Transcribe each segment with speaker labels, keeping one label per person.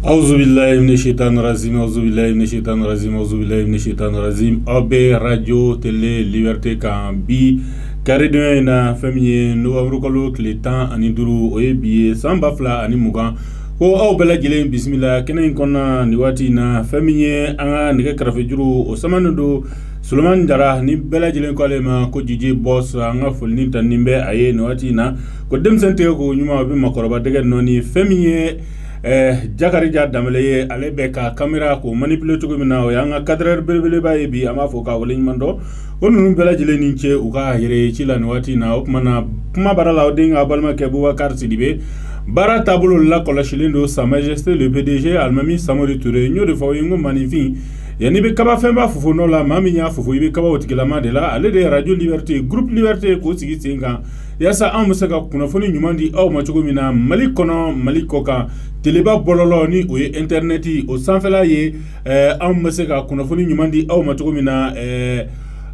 Speaker 1: Auzubillahi minash-shaytanir-rajim, auzubillahi minash-shaytanir-rajim, auzubillahi minash-shaytanir-rajim. AB radio télé liberté kan bi karido na famille novembre kolo kletan ani duru oyebi samba fla ani mugan ko aw bela jelen bismillah kenen konna ni wati na famille anga nige karafe juru o samanu do Suleiman Jara ni bela jelen ko alema ko jiji boss anga fulni tan nimbe aye ni wati na ko dem sante ko nyuma be makoroba dege noni famille Jakari ja damele ale be ka camera ko manipulate ko mina o yanga cadre belebele baye bi ama fo ka wolin mando onu bela jele ni che u ka yere ci la wati na o mana kuma barala o dinga balma ke Boubacar Sidibe bara tabulu la ko la chilindo sa majesté le PDG Almami Samori Touré nyo de fo yingo magnifique yani be kaba femba fofo no la mami nya fofo ibe kaba otikila madela ale de radio liberté groupe liberté ko sigi singa yasa an musaka kuna foni nyumandi aw machugo mina mali kono mali koka teleba bololo ni o interneti o sanfela ye an musaka kuna foni nyumandi aw machugo mina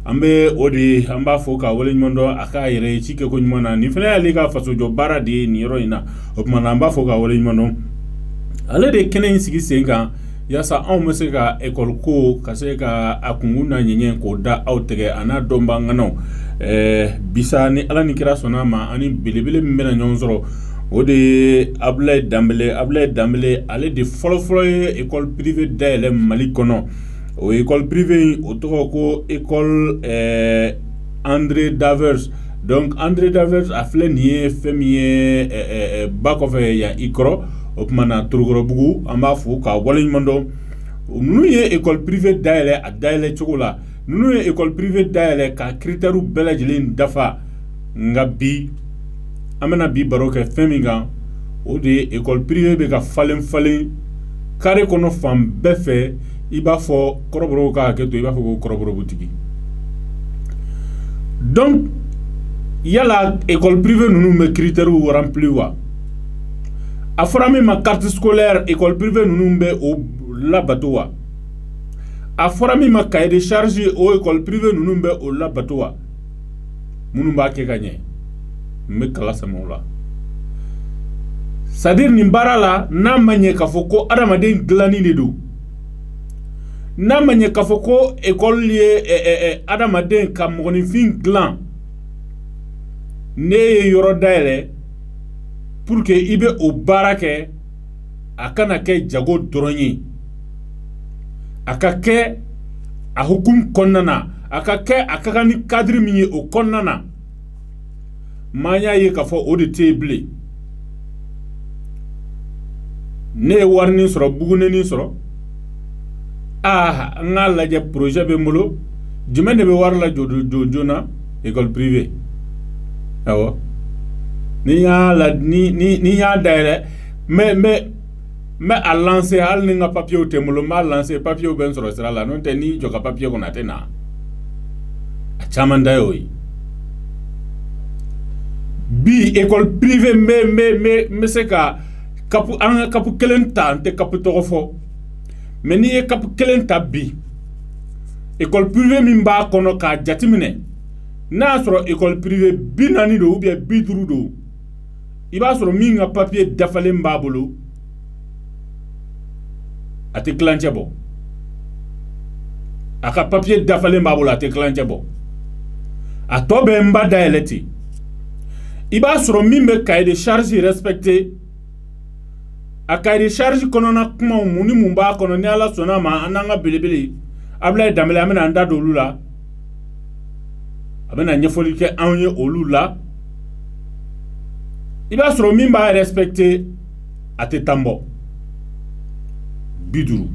Speaker 1: ambe odi amba foka wole nyondo aka yere chike ko nyumana ni fena ale ka faso jo bara de ni roina o mana amba foka wole nyondo ale de kenen sigi singa yasa an musaka ekol ko kaseka akunguna nyenyen ko da autege ana domba ngano bisa ni ala ni kira sona ma ani belebele mbena nyonzoro o de Ablaye Dambele ale de folofolo école privée d'elle Mali kono o école privée o to ko école André Davers. Donc André Davers a fait nié femie back of ya ikro o mana turgoro bugu amba fu ka wolin mondo nu ye école privée d'elle a d'elle chokola nous école privée d'ailleurs ka critère belajilin dafa ngabi amena bi baroke feminga o de école privée be ka falen kare kono fam befe iba fo korobro ka keto iba fo korobro butiki donc yala école privée nous me critère rempli wa aframi ma carte scolaire école privée nous be o la batowa a forami ma cahier de charge o école privée nunumbe o la batowa munumba ke gagné me kala samola c'est-à-dire ni barala na manye kafoko adamaden glani de do na manye kafoko école lié adamaden ka mogoni fin glan ne yoro daele pour que ibe o barake akana ke jago doronyi akake a hukum konnana akake akakani cadre mi o konnana manya ye ka fo o de table ne warni soro bugune ni soro ngala je projet be molo jumene be warla jona école privée awo ni ya la ni ya daire mais à lancer al ninga papier au temulo mal lancer papier au ben sur sera là non teni joka papier qu'on atena a chamanda yoy bi école privée mais c'est ka kapu kelenta te kapu torofo mais ni kapu kelenta bi école privée mimba kono ka jatimine na soro école privée binani do ou bien bidru do iba soro minga papier dafale mbabolo ate klanche bo aka papier dafale mbabula ate klanche bo atobe mbada eleti iba soro mimbe cahier de charge respecté a cahier de charge konona kuma muni mumba kono ni ala sona ma ananga belebele Ablaye Dambele amena anda do lula amena nyefoli ke anye olula iba soro mimba respecté ate tambo biduru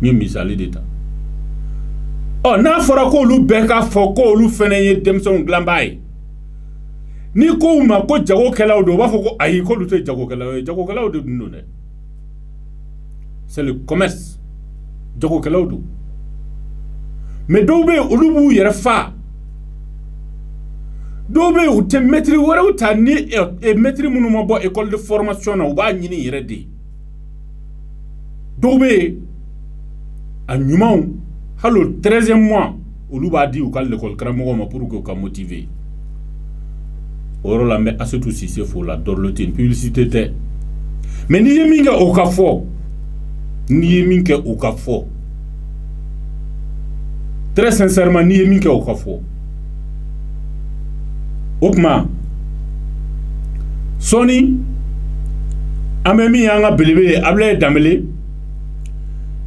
Speaker 1: ni misali d'État oh na fora ko lu beka fo ko lu feneye demson glambay ni ko ma ko jago kelaw do ba fo ko ayi ko lu te jago kelaw do ndone c'est le commerce jago kelaw do mais do be ulubu yere fa do be ou te metri wara ou ta ni e metri munu mo bo école de formation na ou ba nyini yere de Dobe a nyumau halo 13e mois oluba di ou kal l'école kramo ma pour que ka motiver oro la me asetu si c'est faux la dorlotin publicité te mais ni ye min kɛ o ka fɔ ni ye min kɛ o ka fɔ très sincèrement ni ye min kɛ o ka fɔ o kuma sɔɔni an bɛ min y'an ka belebele ye Ablaye Dembele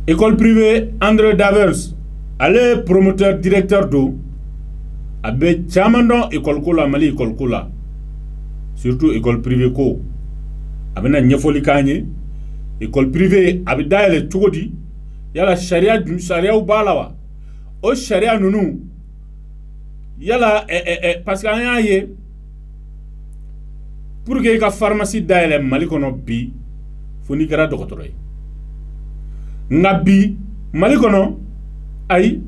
Speaker 1: école privée André Davers ale promoteur directeur do a bɛ caman dɔn école ko la Mali école ko la surtout école privée ko a bɛna ɲɛfɔli k'an ye école privée a bɛ dayɛlɛ cogo di yala sariyaw b'a la wa o sariya ninnu yala parce que an y'a ye pour que i ka pharmacie dayɛlɛ Mali kɔnɔ bi fo n'i kɛra dɔgɔtɔrɔ ye nka bi Mali kɔnɔ ayi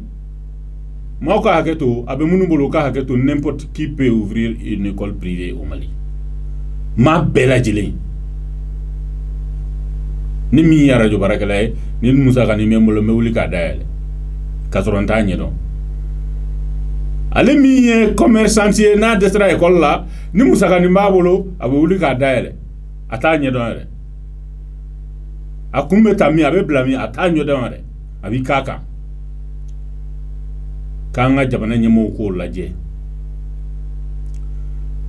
Speaker 1: maaw ka hakɛ to a bɛ minnu bolo ka hakɛ to n'importe qui peut ouvrir une école privée au Mali maa bɛɛ lajɛlen ni min ye radio baarakɛla ye ni musaka ni min bolo n bɛ wuli k'a dayɛlɛ k'a sɔrɔ n t'a ɲɛdɔn ale min ye commerçant ye n'a dɛsɛra école la ni musaka ni b'a bolo a bɛ wuli k'a dayɛlɛ a t'a ɲɛdɔn yɛrɛ a kun bɛ ta min a bɛ bila min a t'a ɲɛdɔn yɛrɛ a b'i k'a kan k'an ka jamana ɲɛmɔgɔw k'o lajɛ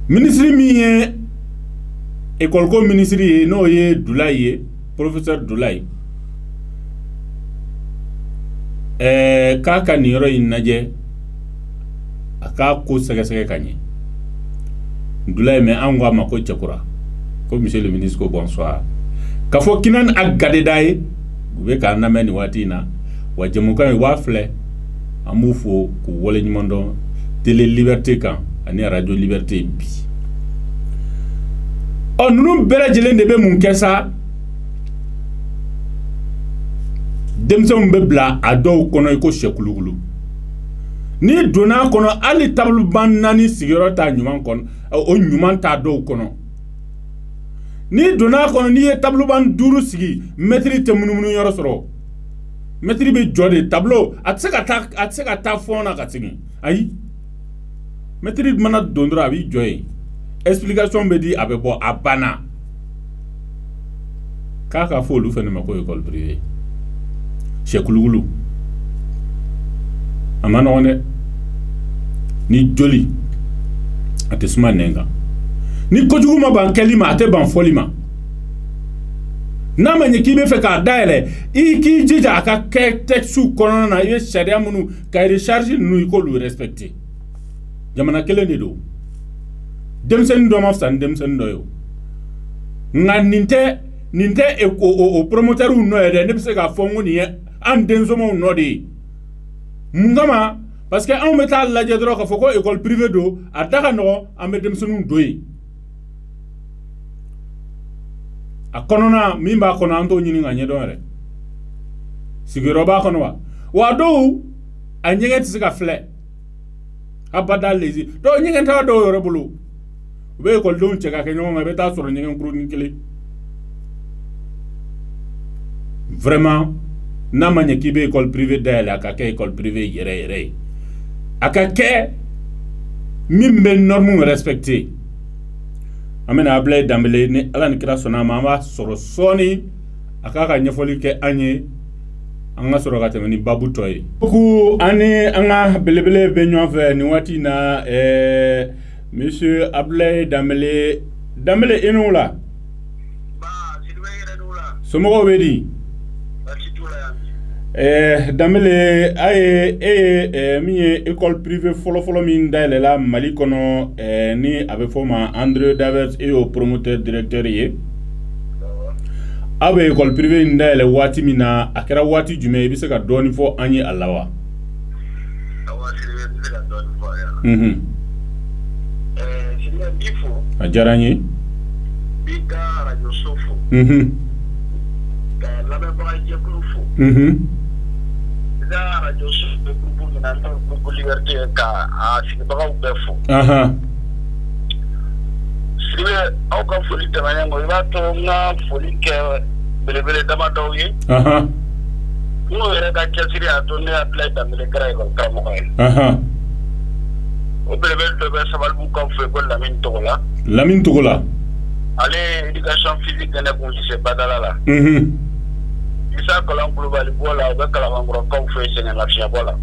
Speaker 1: ministre min ye école ko ministre ye n'o ye Dulaye ye professeur Dulaye k'a ka nin yɔrɔ in lajɛ a k'a ko sɛgɛsɛgɛ ka ɲɛ Dulaye mais an ko a ma ko cɛkura ko monsieur le ministre ko bonsoir k'a fɔ Kinan Agadeda ye u bɛ k'an lamɛn nin waati in na wa jamukan ye waa filɛ an b'u fo k'u wale ɲuman dɔn télé liberté kan ani radio liberté bi ninnu bɛɛ lajɛlen de bɛ mun kɛ sa denmisɛnw bɛ bila a dɔw kɔnɔ i ko sɛkulukulu ni donna kɔnɔ hali tabuluban 4 sigiyɔrɔ t'a ɲuman kɔnɔ o ɲuman t'a dɔw kɔnɔ ni donna kɔnɔ n'i ye tabuluban 5 sigi mɛtiri tɛ munumunu yɔrɔ sɔrɔ mɛtiri bɛ jɔ de tableau a tɛ se ka taa fɔn na ka segin ayi mɛtiri mana don dɔrɔn a b'i jɔ yen explication bɛ di a bɛ bɔ a banna k'a ka fɔ olu fana ma ko école privée sɛkulukulu a ma nɔgɔn dɛ ni joli a tɛ suma nɛn kan ni kojugu ma ban kɛli ma a tɛ ban fɔli ma n'a ma ɲɛ k'i bɛ fɛ k'a dayɛlɛ i k'i jija a ka kɛ texte kɔnɔna na i bɛ sariya minnu cahier de charge ninnu i k'olu respecter jamana kelen de don denmisɛnnin dɔ ma fisa ni denmisɛnnin dɔ ye o nka nin tɛ o promoteur nɔ ye dɛ ne bɛ se k'a fɔ n ko nin ye an densɔnw nɔ de ye mun kama parce que anw bɛ taa lajɛ dɔrɔn k'a fɔ ko école privée don a da ka nɔgɔn an bɛ denmisɛnninw don yen a kɔnɔna min b'a kɔnɔ an t'o ɲini ka ɲɛdɔn yɛrɛ sigiyɔrɔ b'a kɔnɔ wa a dɔw a ɲɛgɛn tɛ se ka filɛ abada lezi dɔw ɲɛgɛn t'a dɔw yɛrɛ bolo u bɛ ekɔlidenw cɛ ka kɛ ɲɔgɔn kan i bɛ taa sɔrɔ ɲɛgɛn kurunin kelen vraiment n'a ma ɲɛ k'i bɛ école privée dayɛlɛ a ka kɛ école privée yɛrɛ yɛrɛ ye a ka kɛ min bɛ norme respecter an bɛna Ablaye Dembele ni ala ni kira sɔnna a ma an b'a sɔrɔ sɔɔni a k'a ka ɲɛfɔli kɛ an ye an ka sɔrɔ ka tɛmɛ ni babu tɔ ye ko ani an ka belebele bɛ ɲɔgɔn fɛ nin waati in na monsieur Ablaye Dembele i n'u la somɔgɔw bɛ di Dembele a ye min ye école privée fɔlɔ min dayɛlɛla Mali kɔnɔ ni a bɛ fɔ ma André Davers e y'o promoteur directeur ye aw bɛ école privée in dayɛlɛ waati min na a kɛra waati jumɛn i bɛ se ka dɔɔni fɔ an ye a la wa a diyara n ye
Speaker 2: radio groupe na groupe liberté ka a sigibagaw bɛɛ fo sibe aw ka foli tɛmɛnen kɔ i b'a to n ka foli kɛ belebele dama dɔw ye n'o yɛrɛ ka cɛsiri y'a to ne Ablaye Dembele kɛra école karamɔgɔ ye o belebele dɔ bɛ Sabalibugu kan fɛ ko Lamine Togola allez éducation physique de ne conduisez pas dans la isa kalan global bola ba kalan ngoro ko fe sen la fia bola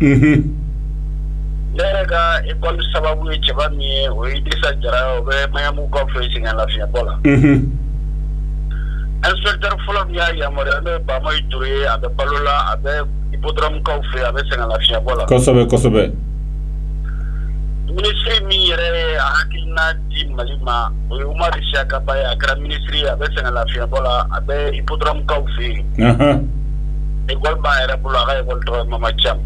Speaker 2: lerega école sababu e cheba mi o idisa jara o be mayamu ko fe sen la fia bola inspecteur folom ya mo re ba moy touré abe palola abe hippodrome ko fe abe sen la fia bola
Speaker 1: kosobe
Speaker 2: ministre mi yere hakilna di malima o umar shaka baya kra ministre abe sen la fia bola abe hippodrome ko fe école ba era bula ga école to mama cham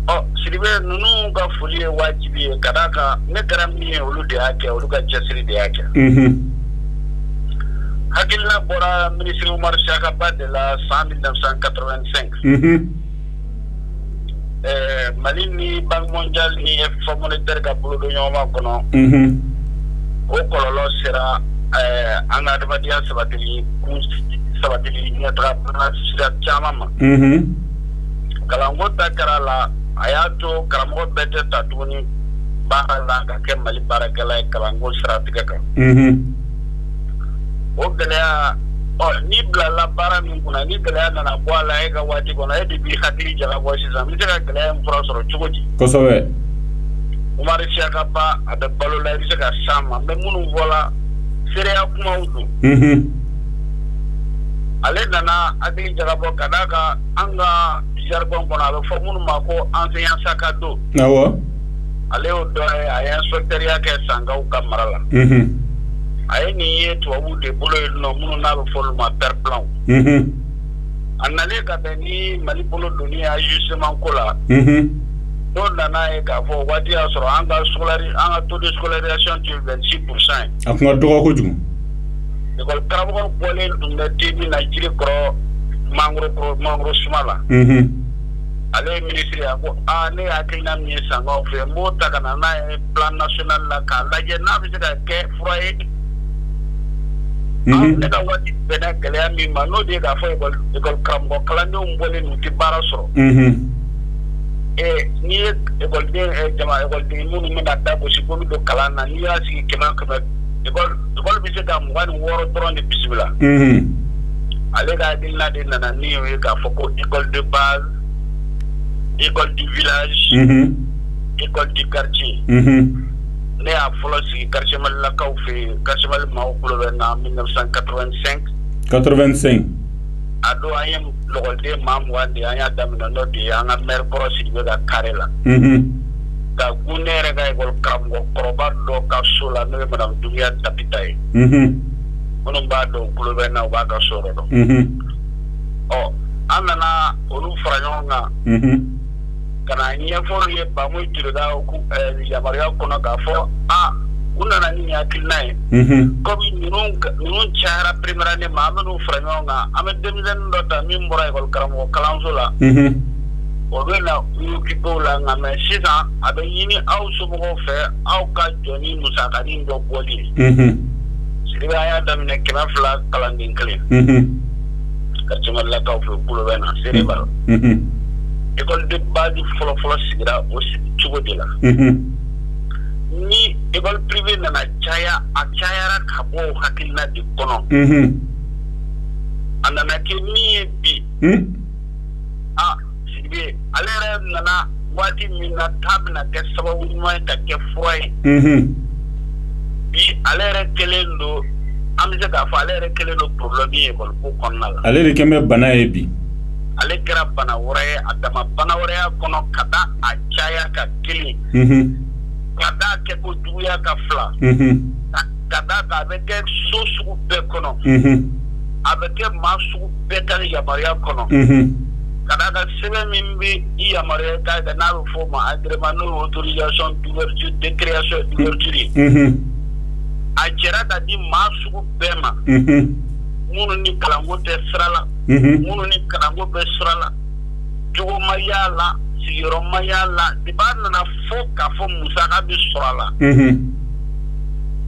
Speaker 2: oh sidibe nunu ga folie wajibi kadaka ne karam ni olu de ake olu ga jasiri de ake hakilna bora ministre Umar Shaka ba de la 1985 Malini Banque mondiale ni Fonds monétaire ga bulu do nyoma kono o kololo sera anga de badia sabatili sabatili ni tra sira chamama kalango takarala ayato karamo bete tatuni bala ka ke mali barakala kalango sira tigaka o galea o ni blala bara min kuna ni galea na kwala e ga wati kona e bi khatiri jaga bosi zam ni jaga galea mprosoro chugoji
Speaker 1: kosowe
Speaker 2: Umar Shaka ba ada balola ri jaga sama me munu vola sere akuma udu ale nana adi jarabo kadaka anga jargon bona be formunu mako enseignant sakado
Speaker 1: nawo
Speaker 2: ale o do ay inspecteur ya ke sanga u kamarala ay ni yeto wu de bolo no munu na be foluma per plan anale ka be ni mali bolo dunia justement kola do nana e ka fo wadi asro anga taux de scolarisation de 26%.
Speaker 1: akuma dogo ko jugu
Speaker 2: école karabon bolé na tibi na jiri kro mangro sumala ale ministre ako ne akina mi sanga fe mota kana na plan national la ka la je na bi ka ke froye ne ka wati bena kale mi mano de ga fo école karabon kala no bolé no ti barasoro ni école de jama école de munu mi da dabo si ko do kala na ni asi keman ko école bi se ka mugani woro tron de bismillah ale ga dilna de nana ni o ka foko école de base école du village école du quartier ne a folo si quartier mal la kaw fe quartier mal ma o kulo na 1985 ado ayem logol de mam wande anya damna no de anga mer prosi be ga karela ka gunere ga école kram go kroba do ka sula no madam dunia tapitay ono ba do kulo na ba ka soro do o anana onu franyonga kana nya for ye ba mo tira ku ya maria kono ka fo unana ni ya kilnai ko bi nun chara primera ne mamanu franyonga ame demzen do ta mi mbora école kram go kalanzola o bena ukipo la ngame sisa abe yini au sumo fe au ka joni musakani ndo boli siriba ya damne kema fla kalandin kale karchuma la ka fu pulo bena siriba école de base folo sigira o chugo de la ni école privée na chaya ra kabo hakilna di kono andana ke ni bi alera nana wati minna tabna ke sababu moy ta ke froy bi alera kelendo amje ka fa alera kelendo problème e ko konnala
Speaker 1: alera keme bana e bi
Speaker 2: ale kera bana wore adama bana wore kono kada a chaya ka kili kada ke ko duya ka fla kada ka be ke sosu be kono avec masu be ka ya maria kono kadaka sebe mimbi iya mare ka da na fo ma agreement no autorisation d'ouverture de création d'ouverture a jera da di masu bema munu ni kalango te srala munu ni kalango be srala jugo mayala sigiro mayala di ban na fo ka fo musaka bi srala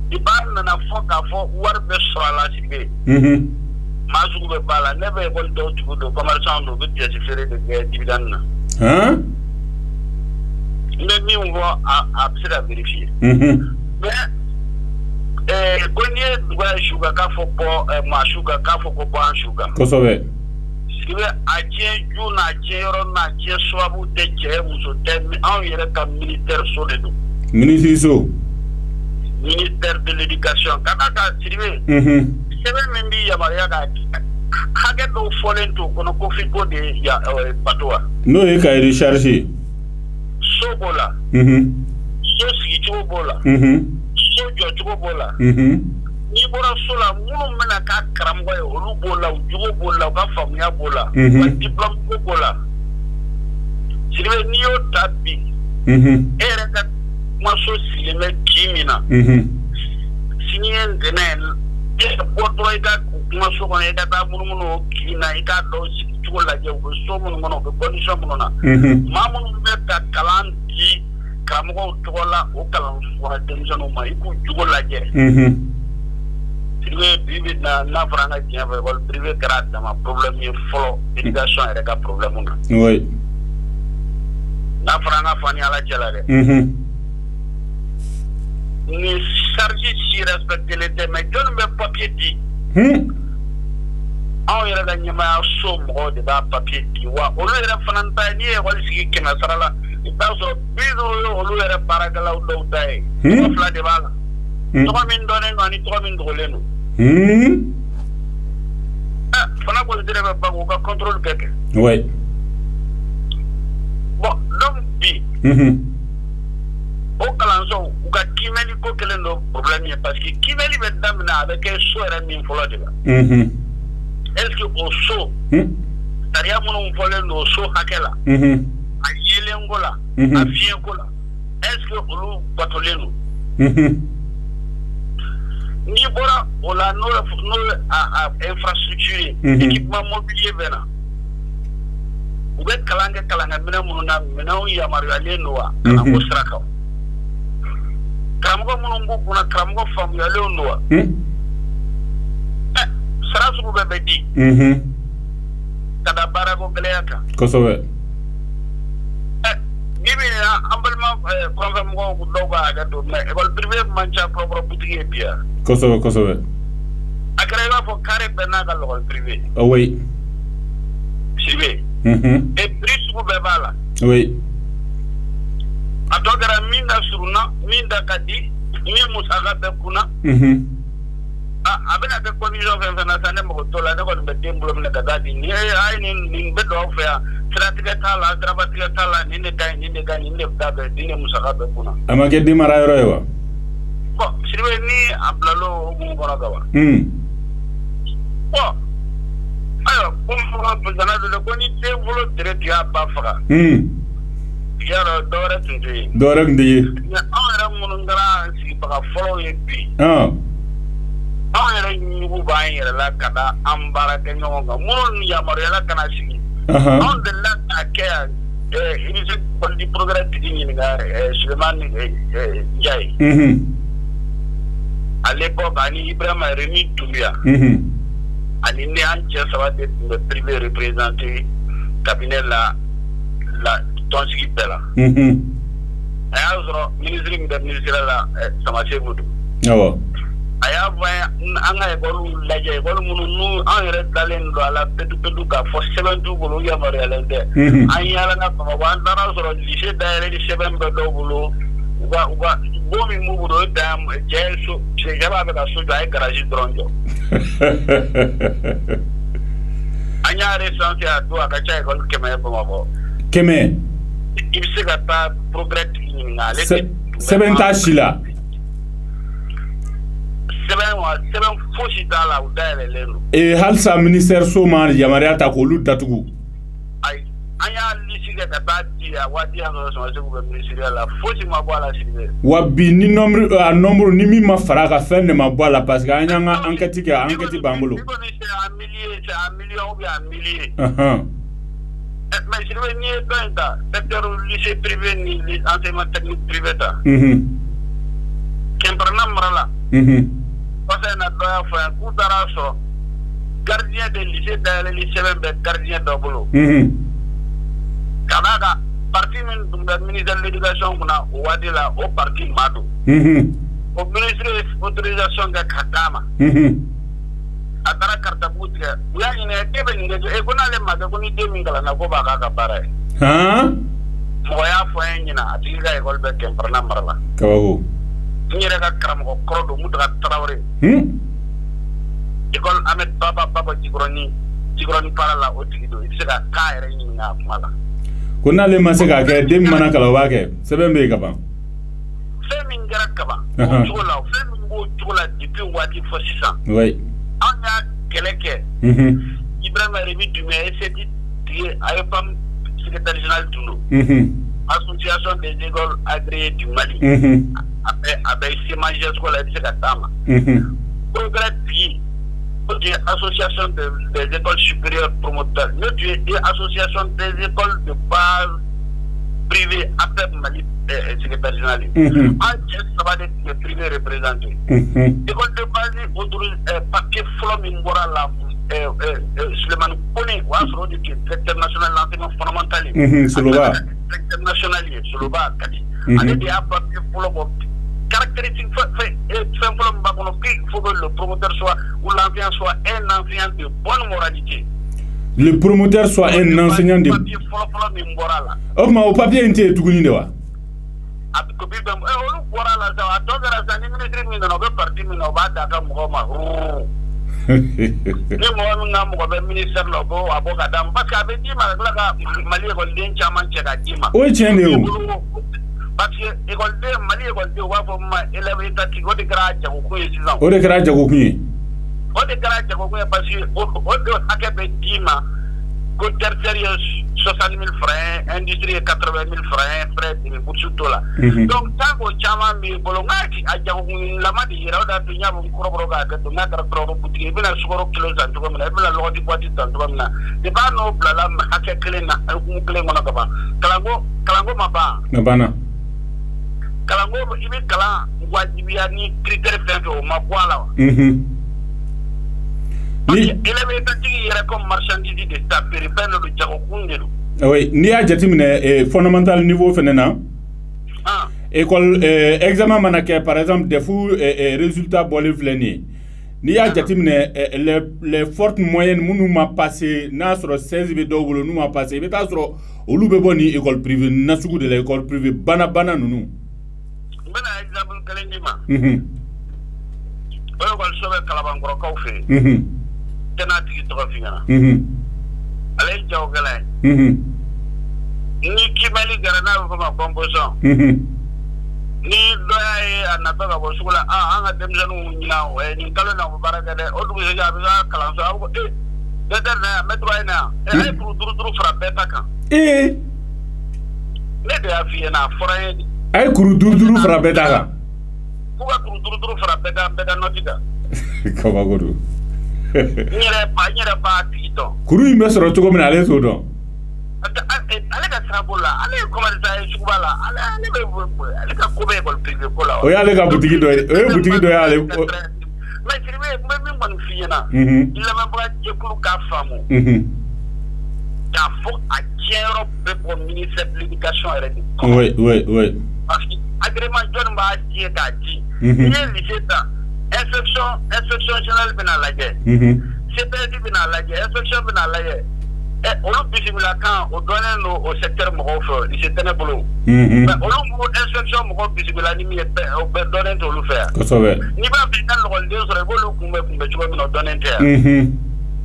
Speaker 2: di ban na fo ka fo war be srala sibe masu be bala nebe ko do tugo do commerçant do be ti fere de dividende na mais mi on va à vérifier mais Gonye dwa sugar ka fo po ma sugar ka fo ko an sugar.
Speaker 1: Kosobe.
Speaker 2: Sibe aje juna aje yoro na aje swabu te che muso te an yere ka militaire so de do.
Speaker 1: Ministre so.
Speaker 2: Ministère de l'éducation kana ka sibe. Sibe membi ya maria ga hage do folento kono ko fiko de ya patoa.
Speaker 1: No e ka recharger.
Speaker 2: So bola. So si cho bola. So jo bola. Ni bora sola munu mena ka karamgo e olu bola ujugo bola ka famia bola ka diplôme ko bola siribe ni yo tabi era ka maso sileme kimina sinien genen e bodo ida maso ko ida ta munu kina ida do sikko la je ko so munu ko condition munu na mamunu meta kalanti karamgo tola o kalan wa tension ma iku jugo la je privé na franga tient école privé grade ma problème est folo éducation est un problème on
Speaker 1: oui
Speaker 2: na franga fani ala jela de ni charge si respecter les thèmes mais donne me papier dit on ira da nyama so mo de ba papier dit wa o le ra fananta ni e wali sigi kena sarala ita so bizo o le ra paragala o do dai o fla de bala to min donne no ni to min doleno fana ko dire ba ko ka contrôle keke
Speaker 1: ouais
Speaker 2: bon donc bi o kalanso u ka kimeli ko kelen do problème parce que kimeli be damna avec soira min folo de est-ce que o so taria mon folo no so hakela a yelengola a fiengola est-ce que olu batoleno ni bora ola no infrastructure équipement mobilier bena ube kalanga mina mununa mina ya mariale noa kana ko sraka kramgo munungu kuna kramgo famille noa sarasu bebe di kada barago geleaka
Speaker 1: kosowe
Speaker 2: bibi ambalma program ko doga ga do mais école privée mancha propre boutique bien
Speaker 1: kosowe
Speaker 2: akara va fo carré benaga l'école privée
Speaker 1: oui
Speaker 2: sibe et prix ko be bala
Speaker 1: oui
Speaker 2: atogara minda suruna minda kadi ni musaga be kuna abena de condition fe na sane mo to la de ko be dembulo ne daga di ni ay ni be do fe stratégie tala drabatique tala ni ne kay ni ne gani ni da be ni musaga be kuna
Speaker 1: amake di mara yoro wa
Speaker 2: ko sirwe ni ablalo mo ko gawa ko ayo ko mo zana de ko ni te volo direct ya ba fara yaro dore ndi ya awara mo ngara si ba follow ye bi awara ni bu ba yere la kada ambara ke nyonga mo ni ya maro la kana sigi on de la akea il se pour di progrès ni nga Suleiman Jai à l'époque ani Ibrahima Remi Doumbia ani ne an ça de privé représenté cabinet la tonsigi bela ayazro ministre de ministre la sama chebudu
Speaker 1: awo
Speaker 2: aya va anga golu laje golu munu an yere dalen do ala pedu ka fo 72 golu ya mari alende an yala na ko wa ndara zoro lycée daire li 7 be do golu uga bomi mu budo dam jesu je jaba be ka so ay garage dronjo anya resanti a do aka chay golu keme bo mabo
Speaker 1: keme
Speaker 2: il se ga pas progrès ni ngale
Speaker 1: seben tashila
Speaker 2: seben fosi tala u daire lelo
Speaker 1: halsa ministère somar yamaria ta ko lu datugu
Speaker 2: ay anya lisiga da bati ya wadi ano so se ko ministère la fosi ma bala sibe
Speaker 1: wabi ni nombre ni mi ma faraga fen de ma bala parce que anya nga enquête bambulo
Speaker 2: c'est un million ou bien un millier mais si vous n'y êtes pas, secteur lycée privé ni enseignement technique privé ta. Qu'importe marala. Parce que na doya fa ku daraso gardien de lycée dans le lycée même gardien d'obolo. Kanada parti ministre de l'éducation kuna wadi la au parti mado. au ministre autorisation ga katama atara karta butika ya ine kebe ningejo e kona le maga koni de mingala na ko ba ka bara mo ya fo enyina atiga e golbe temperna marala
Speaker 1: kawo
Speaker 2: nyere ga kram ko krodo muta trawre ikol amet baba jigroni para la otigido isega kaire nyina mala
Speaker 1: kuna le masega ke dem mana kala wake sebembe kaba
Speaker 2: femi ngara kaba jola femi ngo jola depuis wati fo 600
Speaker 1: oui
Speaker 2: anya keleke Ibrahima Rémi Dumé c'est dit ayopam secrétaire général Toulo association des écoles agréées du Mali avec ces majeurs scolaires de Katama progrès puis association des écoles supérieures promoteurs notre association des écoles de base privées après Mali secrétaire général ça va être le privé représenté école de base autorise papier flom ingora la Suleiman Kone wasro de directeur national de l'enseignement fondamental directeur national Soloba Kadi année de papier flom caractéristique il faut que le promoteur soit ou l'enseignant soit un enseignant de bonne moralité.
Speaker 1: Le promoteur soit un enseignant de oh ma au papier inte tuguni de wa
Speaker 2: ko bi dam o lu bora la sa to gara sa ni ministre mi no be parti mi no ba da ka mo ma ni mo na mo be ministre lo bo aboka dam parce que be di ma la ka Mali ko den chaman che ga di ma
Speaker 1: o chene o
Speaker 2: parce que école de Mali école de wa fo ma élève état ko de gra ja ko yi sisan
Speaker 1: o de gra ja ko kunye
Speaker 2: o de gra ja ko kunye parce que o de akabe di ma ko tertiaire 60 000 francs, industrie 80 000 francs, frais de boursuto là. Donc, tant que chama mi bolongaki, aja la madi rauda pinya bu kurobroga ka tunga tro boutique bina sukoro kilo santu ko na bina lodi boîte santu ko na. De ba no blala hake klena ku klena na ba. Kalango maba.
Speaker 1: Na bana.
Speaker 2: Kalango ibi kala wajibiya ni critère fin ko mabwala. Oui,
Speaker 1: ni a jatimine fondamental niveau fenena école examen manake par exemple des fous résultats bolé fleni ni a jatimine les fortes moyennes munu ma passé na sur 16 be dogolo nu ma passé be ta sur olu be boni école privée na sugu de l'école privée bana nunu
Speaker 2: bana exemple kalendima école sobe kalabangoro kawfe tenati to fingana ale jaw gala ni kimali garana ko ma composition ni doy anata ga bosula anga demjanu nyina ni kala na baraka de odu je ja ba kala so ko de na metro ina ay duru frappe taka ne de afiena foray
Speaker 1: ay kuru duru frappe taka
Speaker 2: ko ga duru frappe da beda notika
Speaker 1: ko ba godu
Speaker 2: nyere pa tito
Speaker 1: kuru imbe soro to ko mina ale so don
Speaker 2: ale ka sabula ale commerce ay subala ale be ale ka ko be gol privé ko la
Speaker 1: o ya ale ka boutique do ya ale
Speaker 2: mais sirbe mbe min ban fiyena illa ma ba je kulu ka famu ta fo a tiero be pour ministère de l'éducation et
Speaker 1: oui
Speaker 2: parce que agrément jon ba tie ka ji ni lycée ta inspection générale bina lajé CPD bina lajé inspection bina lajé olu bisimila kan o donnen no au secteur mɔgɔw fɛ lycée Tɛnɛbolo mais olu inspection mɔgɔw bisimila ni min ye o bɛɛ donnen tɛ olu fɛ yan
Speaker 1: kosɛbɛ
Speaker 2: n'i b'a fɛ i ka lɔgɔliden sɔrɔ i b'olu kunbɛ cogo min na o donnen tɛ yan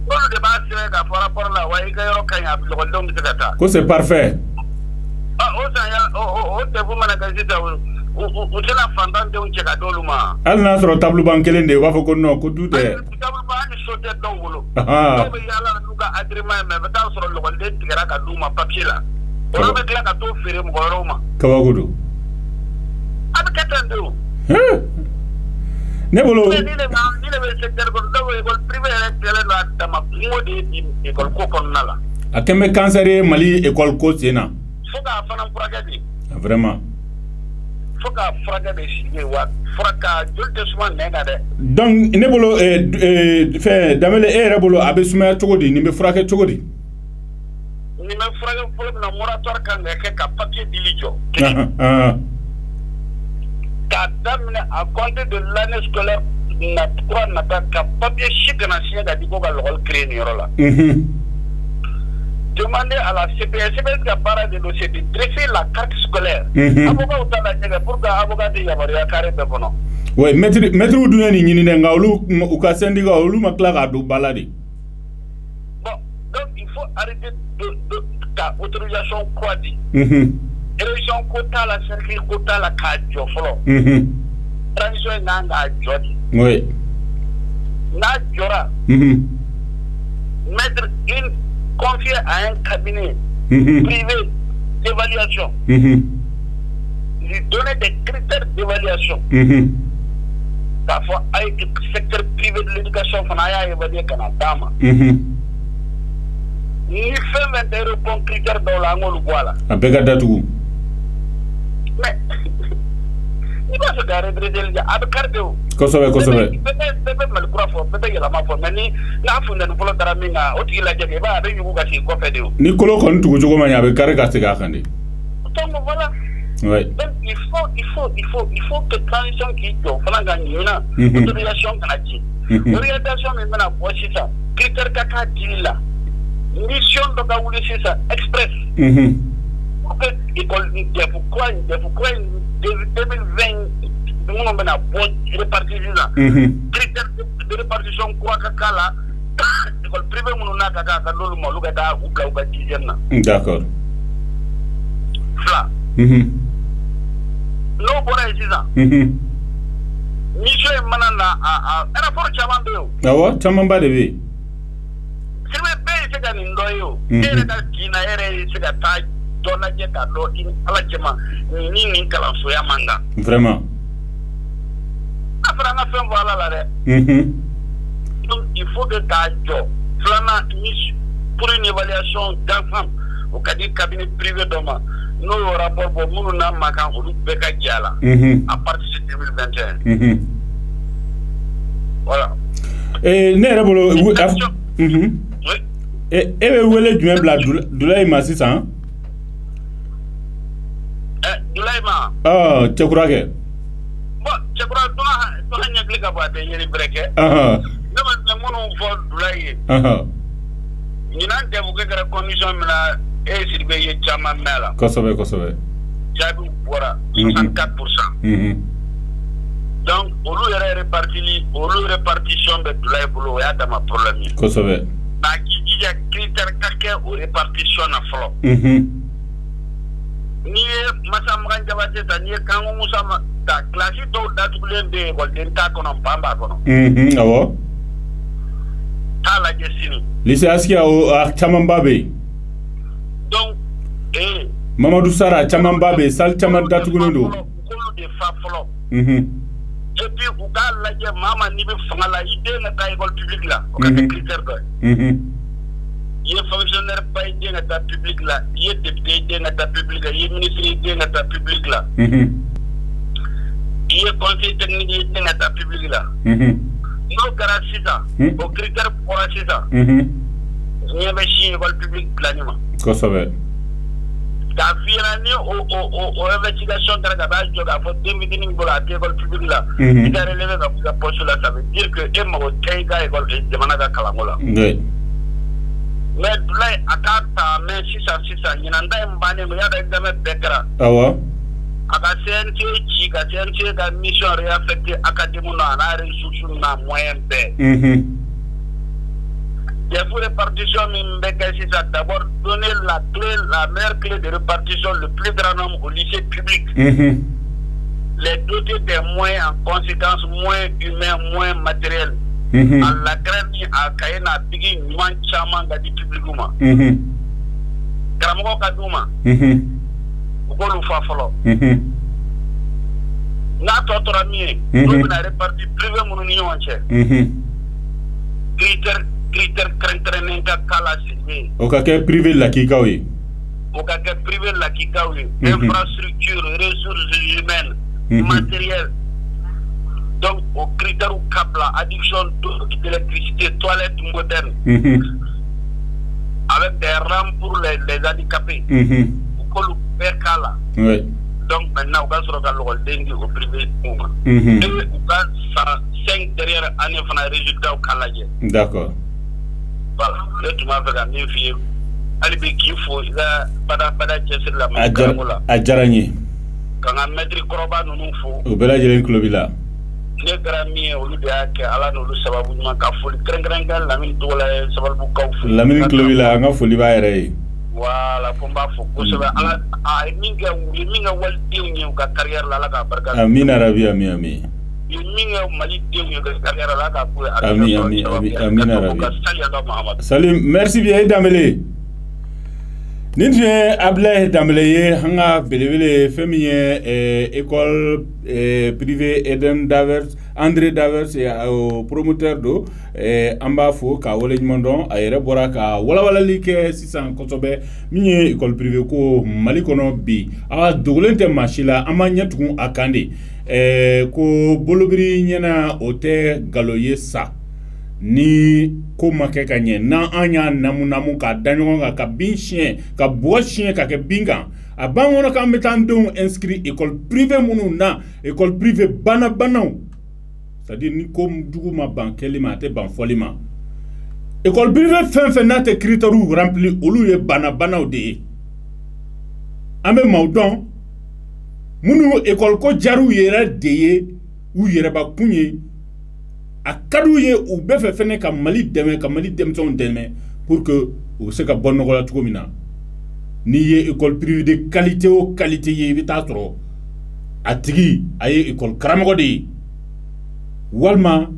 Speaker 2: olu de b'a sɛbɛn ka fɔ rapport la wa i ka yɔrɔ ka ɲi a lɔgɔlidenw bɛ se ka taa
Speaker 1: ko c'est parfait
Speaker 2: o san o defu mana kɛ sisan u tɛna fantandenw cɛ ka d'olu ma
Speaker 1: hali n'a sɔrɔ tableau kelen de ye u b'a fɔ ko non ko tout est
Speaker 2: tableau ni so tɛ dɔw bolo dɔw bɛ yaala n'u ka agrément mais bɛ taa sɔrɔ lɔgɔliden tigɛra ka d'u ma papier la olu bɛ tila ka t'o feere mɔgɔ wɛrɛw ma
Speaker 1: kabako don
Speaker 2: a bɛ kɛ ten de o
Speaker 1: ne bolo
Speaker 2: ni ne bɛ secteur kɔnɔ dɔw bɛ école privé yɛrɛ kɛlen don a dama kungo de ye bi école ko kɔnɔna la
Speaker 1: a kɛn bɛ cancer ye Mali école ko sen na
Speaker 2: fo k'a fana furakɛ de
Speaker 1: vraiment
Speaker 2: fo k'a furakɛ de sigi wa furaka joli tɛ suma nɛn kan dɛ
Speaker 1: donc ne bolo fɛn Danbɛlɛ e yɛrɛ bolo a bɛ sumaya cogo di nin bɛ furakɛ cogo di
Speaker 2: nin bɛ furakɛ fɔlɔ min na moratoire kan ka kɛ ka papier dili jɔ ka k'a daminɛ à compter de l'année scolaire n'a pas papier chic na signé ka di ko ka l'école créer ni yɔrɔ la. Demander à la CPS qui a parlé de dossier de dresser la carte scolaire. Avocat ou ta la jɛgɛ pour que avocat de yamaruya carré bɛɛ kɔnɔ.
Speaker 1: Oui, maître ou dun ni ɲini dɛ nka olu u ka syndicat olu ma tila k'a don ba la de.
Speaker 2: Bon, donc il faut arrêter de ta autorisation quoi dit. Élection quota la cercle quota la k'a jɔ fɔlɔ. Transition in kan k'a jɔ de.
Speaker 1: Oui.
Speaker 2: N'a jɔra. Mettre une confier à un cabinet privé d'évaluation. Lui donner des critères d'évaluation. Parfois, avec le secteur privé de l'éducation, on a évalué Canada. Il fait 20 € critères dans la ngolu boala.
Speaker 1: Abega datu.
Speaker 2: Mais il va se garer de le avec cardio.
Speaker 1: Kosobe.
Speaker 2: Peut-être mal croire peut-être il a ma forme mais la funda no polo taraminga o tigi la jage ba be yugo kasi ko fede o. Ni
Speaker 1: kolo kon tugo jogo manya be kare ka sega khande.
Speaker 2: Donc voilà.
Speaker 1: Ouais.
Speaker 2: Donc il faut que transition qui do fana gagnina autorisation kana ji. Orientation mais na bosi ça. Critère kaka dilla. Mission do ka wuli ça express. Pour que école de pourquoi 2020 nous avons une bonne répartition. Critères de répartition quoi kala. L'école privée nous n'a kaka lolu mo lu ga ou ka 10e.
Speaker 1: D'accord.
Speaker 2: Fla. No bona ici ça. Mission manana a rapport chaman be.
Speaker 1: Awa chaman ba de be.
Speaker 2: Sirbe be se ka ndoyo. Ere ka kina ere se ka ta dona je ka do in ala chema ni kala so ya manga.
Speaker 1: Vraiment.
Speaker 2: Après on a fait voilà là. Donc il faut que ta job flana pour une évaluation d'ensemble au cabinet privé doma. Nous rapport pour nous na makan olu beka diala à partir de 2021. Voilà.
Speaker 1: Et ne bolo oui. Et wele juin bla Doulaye ma 600.
Speaker 2: Doulaye ma.
Speaker 1: Ah, Tchekourake.
Speaker 2: Bon, Tchekourake to na nyakli ka ba de yeri breke. Dama mono fo Doulaye. Ni nan debu ke kara commission la et Sirbe ye chama mela. Kosobe. Jabi bora 64%. Donc olu yere répartition de Doulaye bolo ya dama problème.
Speaker 1: Kosobe.
Speaker 2: Na ki ya critère kake o répartition na flo. Ni masam kan jabate ta ni kan musa ta classe do datulen de golden ta kono pamba kono.
Speaker 1: Awo.
Speaker 2: Ta la gesini.
Speaker 1: Lycée Askia o chaman babe.
Speaker 2: Donc
Speaker 1: Mamadou Sara chaman babe sal chaman datulen do.
Speaker 2: Kolo de fa flo. Et puis vous avez la guerre maman ni be fangala idée na ta école publique là. O ka critère do. Il est fonctionnaire pas idée na ta publique là, il est député idée na ta publique là, il est ministre idée na ta publique là. Il est conseiller technique idée na ta publique là. No garantie ça. Au critère pour ça. Il y a une école publique planima.
Speaker 1: Kosobe.
Speaker 2: Ta fianani au investigation de la base de la faute de meeting pour la école publique là. Il a relevé la poste là, ça veut dire que Emma au Taiga école de Managa Kalamola.
Speaker 1: Oui.
Speaker 2: Mais là, à ta main 600, il y a un examen Bekra.
Speaker 1: Ah ouais?
Speaker 2: À la CNC, la mission réaffectée académique à la ressource na moyen paix. Il faut répartition, mais d'abord donner la meilleure clé de répartition, le plus grand nombre au lycée public. Les doter des moyens en conséquence, moins humains, moins matériels. À la graine, à Kayena, Bigi, Nuan Chaman, Gadi publiquement. Kramoko Kadouma. Pourquoi nous fa follow? Na totora mie, nous na réparti privé mon union entière. Critère crainte kala signé.
Speaker 1: Au cas privé la kikawi.
Speaker 2: Au cas privé la kikawi. Infrastructure, ressources humaines, matériel. Donc au critère ou câble, addiction d'électricité, toilettes modernes. Avec des rampes pour les handicapés. Pour le faire kala.
Speaker 1: Oui.
Speaker 2: Donc maintenant, on va se regarder au privé. Et on va 5 dernières années, on a un résultat au Kalagé.
Speaker 1: D'accord.
Speaker 2: Voilà. Là, tu m'as fait un mieux. Allez, qu'il faut, il a pas de la main.
Speaker 1: Adjarani.
Speaker 2: Quand un maître Koroba nous faut.
Speaker 1: Au Bela Jelen Klobila.
Speaker 2: Les grammy au lieu de ala no sababu ma ka foli krenga la min dola sababu ka foli
Speaker 1: la min Klobila nga foli ba yere
Speaker 2: wala ko ba fo ko sebe ala a minga wal tiwnyo ka carrière la ka barka
Speaker 1: amin arabi ami
Speaker 2: minga mali tiwnyo ka carrière la ka ko
Speaker 1: amin arabi salim merci bien Dambélé Ninje Ablaye Dambélé hanga belebele féminin école privée Eden Davers André Davers au promoteur do amba fo ka wole nyondon ayere bora ka wala like 600 kosobe minye école privée ko Mali kono bi a dogolente machila amanya tukun akande ko bolobiri nyana ote galoye sa ni ko make ka nye na anya namu ka danyon ka bin chien ka bo chien ka ke binga abangono ka metandon inscrit école privée munu na école privée bana c'est-à-dire ni ko dugu ma ban kelima te ban folima école privée fin na te critères rempli olu ye bana de ambe maudon munu école ko jaru yera de ou yera ba kunye a kadouye ou befe fene ka Mali deme ka Mali demson deme pour que ou se ka bonno la tuko mina ni ye école privée de qualité o qualité ye vita tro atigi aye école kramago de walma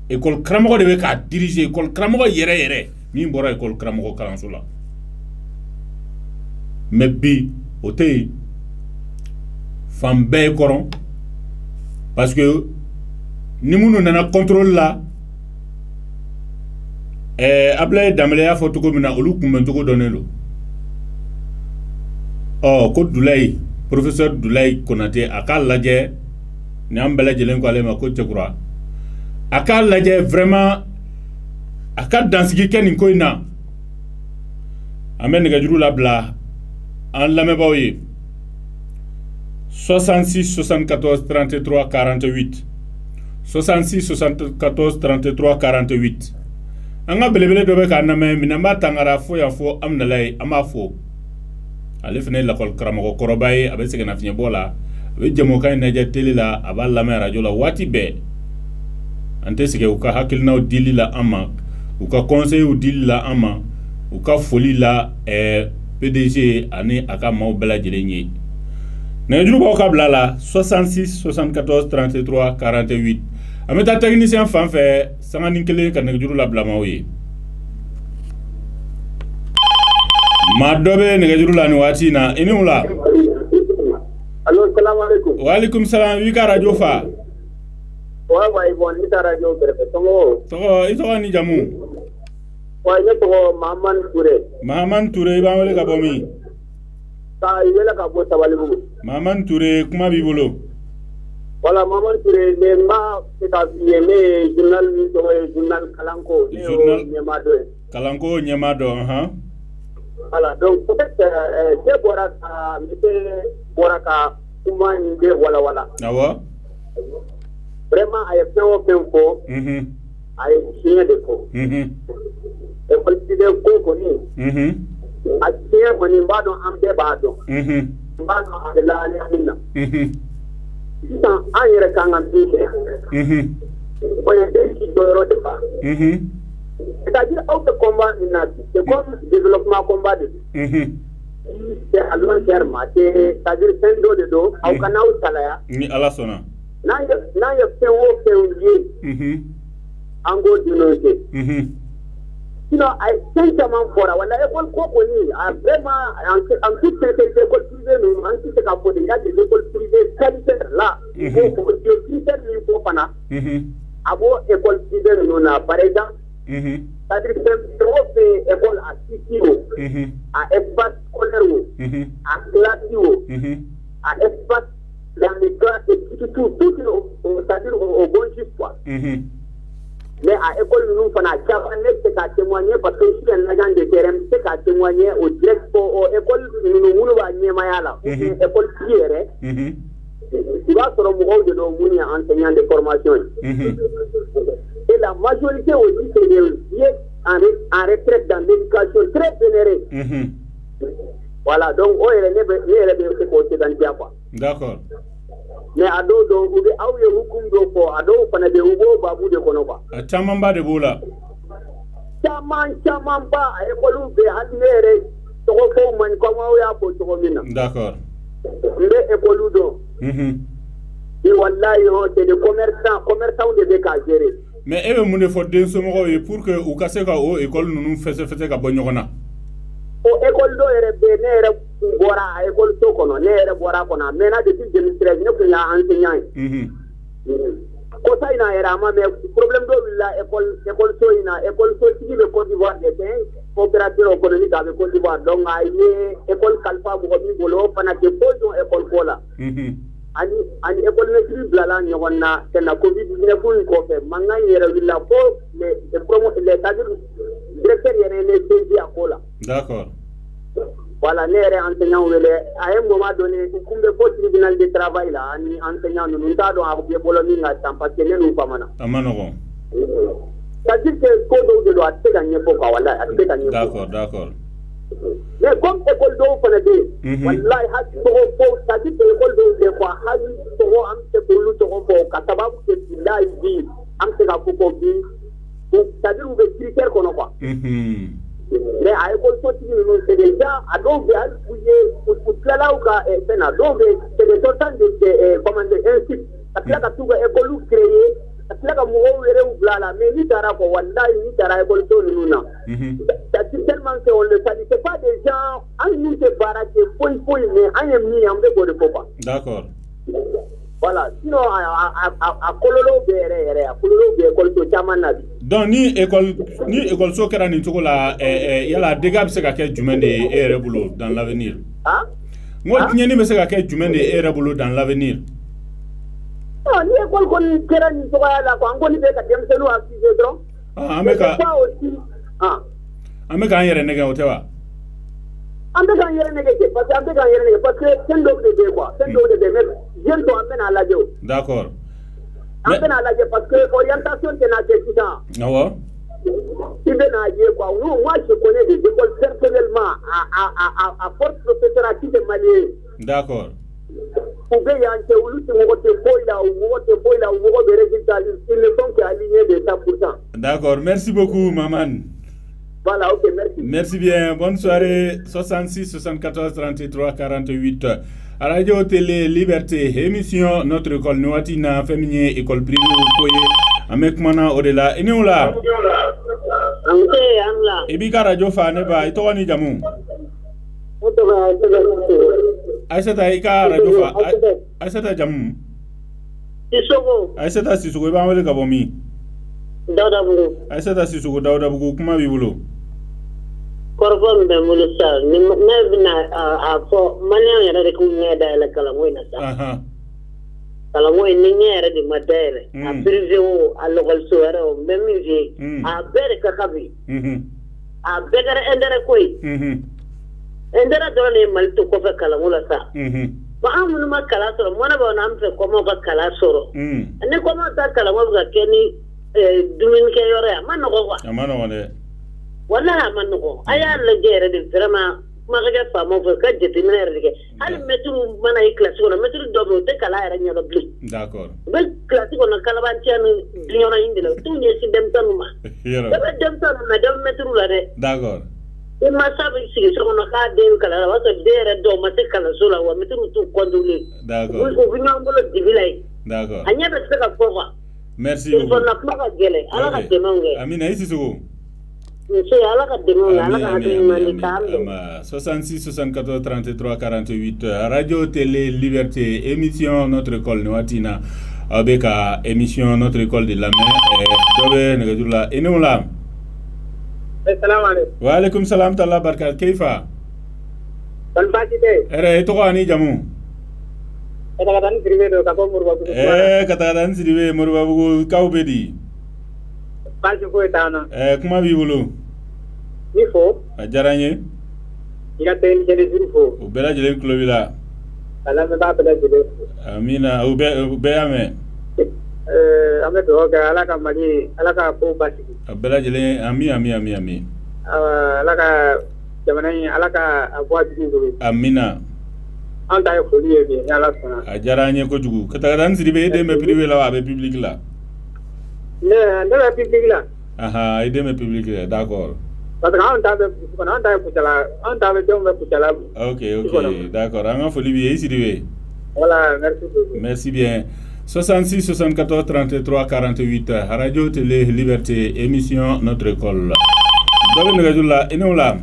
Speaker 1: école kramago de ka diriger école kramago yere mi mbora école kramago kalansula mais bi ote fambe koron parce que ni munu nana contrôle la Ablaye Dambélé ya foto ko mina olu kumben to ko donelo ko Doulaye professeur Doulaye Konaté aka lajɛ ni an bɛɛ lajɛlen ko ale ma ko cɛkura aka lajɛ vraiment aka dansigi kɛ nin ko in na an bɛ nɛgɛjuru labila an lamɛnbaaw ye 66 74 33 48 66 74 33 48 anga belebele do be ka namɛ minamba tangara fo ya fo amnalay ama fo ale fene la kol kramo korobaye abe segena finya bola be jamo kay naja tele la aba lamɛ radio la wati be ante sege u ka hakilna dili la ama u ka conseil u dili la ama u ka foli la PDG ani aka maw bela jelenye Nejuru ba ka blala 66 74 33 48 ameta technicien fanfɛ sangani kelen ka nejuru la blama oye ma dobe nejuru la ni wati na inula
Speaker 3: allo assalamu alaikum
Speaker 1: wa alaikum salam wi ka radio fa
Speaker 3: wa ibon ni ta radio berbe
Speaker 1: to ito ni jamu
Speaker 3: wa ne to Maman
Speaker 1: Touré ba wele ka bomi
Speaker 3: ta yela ka bo tabalibu
Speaker 1: Maman Touré kuma bi bolo
Speaker 3: wala Maman Touré ne ma ta yene journal
Speaker 1: Kalanko Nyemado
Speaker 3: voilà donc peut-être je bora ka kuma inde wala
Speaker 1: awa
Speaker 3: vraiment ay fo ay chien de fo e politique ko ni a chien ko ni mbado ambe bado mbado adela ni amina sans ayre kangam bide ko ye ci doro de ba c'est-à-dire autre combat inati c'est comme développement combat de c'est à long terme c'est-à-dire sendo de do au kana u salaya
Speaker 1: ni ala sona
Speaker 3: na ya fewo ango dinote sinon ay sincèrement fora wala école koko ni vraiment en toute sincérité école privée nous en tout cas pour des écoles privées sanitaires là il faut critère il faut pana abo école privée nous na par exemple c'est-à-dire que trop école à Sisio à espace scolaire à classe à espace dans les classes tout c'est-à-dire au bon juste quoi Mais à l'école, nous faisons témoigner parce que je suis un agent de terrain, c'est témoigner au direct pour l'école, nous l'école qui tu vas sur le mot de nos enseignants de formation. Et la majorité aussi, c'est des vieux en retraite dans l'éducation très générée. Voilà, donc, on est les côtés dans le quoi.
Speaker 1: D'accord.
Speaker 3: Mais à d'autres, vous avez eu beaucoup de fois, à d'autres, on a des nouveaux babous de Konoba.
Speaker 1: À Chamamba de Boula.
Speaker 3: Chamamba, à l'école, vous avez eu trop man comme on a pour trop bien.
Speaker 1: D'accord.
Speaker 3: Mais école, donc. Et voilà, c'est des commerçants de BK gérer.
Speaker 1: Mais il y a des fois pour que vous cassez l'école, nous faisons la bonne journée.
Speaker 3: École do ere be ne ere bora école to kono ne ere bora kono mais na depuis 2013 ne ko ya enseignant ko sai na era ma mais problème do la école to ina école to ci be Côte d'Ivoire de coopérative économique avec Côte d'Ivoire donc ay école kalfa mo mi bolo fana ke pojo école kola ani école ne tri blala nyonna tena covid 19 ko fe manga yere willa ko les promo les cadres directeur yere ne ci akola.
Speaker 1: D'accord.
Speaker 3: Voilà, les enseignants, à un moment donné, nous avons un tribunal de travail là, les enseignants, nous avons des problèmes parce que nous pas maintenant. C'est-à-dire que le code de loi, c'est gagné pour quoi, voilà, c'est gagné.
Speaker 1: D'accord, d'accord.
Speaker 3: Mais comme l'école d'eau, voilà, c'est-à-dire que l'école d'eau, c'est quoi, c'est-à-dire que les critères qu'on a quoi. Mais à l'école c'est déjà à donc pour là où c'est des sortes de comment dire ainsi parce que tout école créée parce que moi mais ni tara ko wallahi ni tara école to nous na c'est tellement que on le sait c'est pas des gens en nous se baraque point mais en mis en de ko pas.
Speaker 1: D'accord.
Speaker 3: Voilà, sinon à Kololo bere à Kololo be école to chamana bi.
Speaker 1: Donc ni école so kera ni toko la yala dégâts se ka ke jumɛn de ere bolo dans l'avenir.
Speaker 3: Ah?
Speaker 1: Ngo tiɲɛni bɛ se ka kɛ jumɛn de ere bolo dans l'avenir.
Speaker 3: Ah, ni école kon kera ni toko la ko ngoni be ka demselu afficher dron.
Speaker 1: Ah, ameka. Ameka an yɛrɛ nɛgɛ o tɛ wa?
Speaker 3: An bɛ kan yɛrɛ nɛgɛ parce que sen dɔw de bɛ quoi, sen dɔw de bɛ mais jeune to an bɛ na lajɛ o.
Speaker 1: D'accord.
Speaker 3: An bɛ na lajɛ parce que orientation tɛ na kɛ sisan.
Speaker 1: Awɔ.
Speaker 3: I bɛ na ye quoi, moi je connais des écoles personnellement à force professeur qui est malien.
Speaker 1: D'accord.
Speaker 3: U bɛ yan cɛ olu tɛ mɔgɔ tɛ foyi la, u mɔgɔ bɛ résultat, ils ne sont qu'alignés de 100%.
Speaker 1: D'accord, merci beaucoup Maman.
Speaker 3: Voilà, ok, merci.
Speaker 1: Merci bien. Bonne soirée. 66 74 33 48. À Radio Télé Liberté, émission Notre École Noatina, féminin, école privée au Koye, avec Mana Odela. Et nous là? Et Bika Radio Faneba, et toi, Nijamu? Aïsata Ika Radio Fa, Aïsata Jamu? Aïsata Sissoko, et Bamele Gabomi?
Speaker 4: Dauda Bulu.
Speaker 1: Aïsata Sissoko, Dauda Bulu, comment vivez-vous?
Speaker 4: Korfon be mulu sa ni na afo manya yara de kunya da la kalamoy na sa kalamoy ni nyere di madere a privé o a local soere o memiji a bere ka kabi a begere endere koy endere do ne maltu ko fa kalamola sa ba amunu ma kala soro mona ba na amfe ko mo ka kala soro ne ko mo ta kalamo ga keni dumin ke yore amano ko
Speaker 1: amano ne
Speaker 4: wala manoko aya la gere de vraiment ma ga fa mo ka jeti minere de hal metru mana yi classe ko metru do te kala era nya do bli
Speaker 1: d'accord
Speaker 4: bel classe ko na kala ban tian diona indi la tu ne si dem tanuma be dem tanuma dem metru la de
Speaker 1: d'accord
Speaker 4: e ma sabe si so no ka de kala wa so dere do ma te kala so la wa metru tu konduli
Speaker 1: d'accord
Speaker 4: ko bi ngam bolo dibilay
Speaker 1: d'accord
Speaker 4: anya be se ka ko wa
Speaker 1: merci beaucoup
Speaker 4: na ma ka gele ala ka demange
Speaker 1: amina isi sugo 66 74 33 48 Radio Télé Liberté, émission Notre École Noatina avec émission Notre École de la Mer et nous là.
Speaker 3: Assalamu alaikum.
Speaker 1: Wa alaikum salam talla barka kayfa.
Speaker 3: Ban bakite.
Speaker 1: Ere to ani jamu.
Speaker 3: Kata-katan siribe do ka ko murba bu.
Speaker 1: Kata-katan siribe murba bu kawbedi.
Speaker 3: Baasi foyi t'an na.
Speaker 1: Kuma b'i bolo.
Speaker 3: Ni fo.
Speaker 1: A diyara n ye.
Speaker 3: I ka technicien fo.
Speaker 1: U bɛɛ lajɛlen tulo b'i la.
Speaker 3: Ka lamɛnbaa bɛɛ lajɛlen fo.
Speaker 1: Amina u bɛɛ y'a mɛn.
Speaker 3: An bɛ dugawu kɛ Ala ka Mali Ala ka ko basigi.
Speaker 1: A bɛɛ lajɛlen ami.
Speaker 3: Ala ka jamana in Ala ka a bɔ a jugu bolo.
Speaker 1: Amina.
Speaker 3: An ta ye foli ye bi ni Ala sɔnna. A
Speaker 1: diyara an ye kojugu. Katakatani Sidibe e den bɛ privé la wa a bɛ public la?
Speaker 3: Ne bɛ public la.
Speaker 1: I den bɛ public la d'accord.
Speaker 3: Parce que an ta bɛ Kucala an ta bɛ denw bɛ Kucala.
Speaker 1: Ok d'accord an ka foli b'i ye i Sidibe.
Speaker 3: Voilà merci beaucoup.
Speaker 1: Merci bien. 66 74 33 48 Radio Télé Liberté émission Notre École. Dɔ bɛ nɛgɛjuru la i n'o la.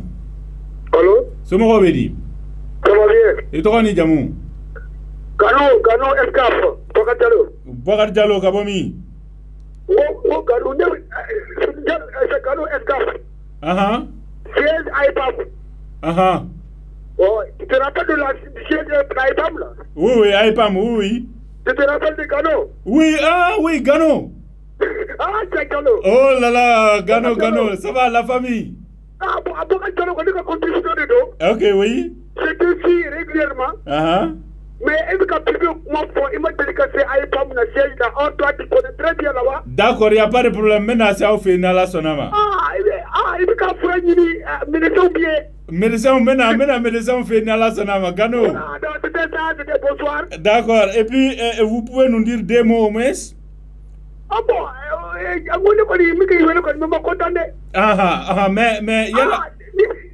Speaker 3: Allo.
Speaker 1: Somɔgɔw bɛ di?
Speaker 3: Ça va bien.
Speaker 1: I tɔgɔ ni jamu?
Speaker 3: Gano Escaf
Speaker 1: Bakari Diallo ka bɔ min?
Speaker 3: O Gano ne c'est Gano Escaf. Siège AIPAM. Oh, tu te rappelles de la siège AIPAM là?
Speaker 1: Oui, AIPAM, oui.
Speaker 3: Tu te rappelles de Gano?
Speaker 1: Oui, Gano.
Speaker 3: C'est Gano.
Speaker 1: Oh là là, Gano, ça va la famille?
Speaker 3: Bakari Diallo on est la contribution de dos.
Speaker 1: Ok, oui.
Speaker 3: C'est aussi régulièrement. Mais est-ce que tu peux il m'a dit que c'est AIPAM na siège là, toi tu connais très bien là-bas.
Speaker 1: D'accord, il n'y a pas de problème. Maintenant, c'est au final là, Sonama.
Speaker 3: Il veut qu'à faire une médecin bien.
Speaker 1: Médecin fait Nala Sonama, Gano.
Speaker 3: C'était bonsoir.
Speaker 1: D'accord, et puis vous pouvez nous dire des mots au moins? Mais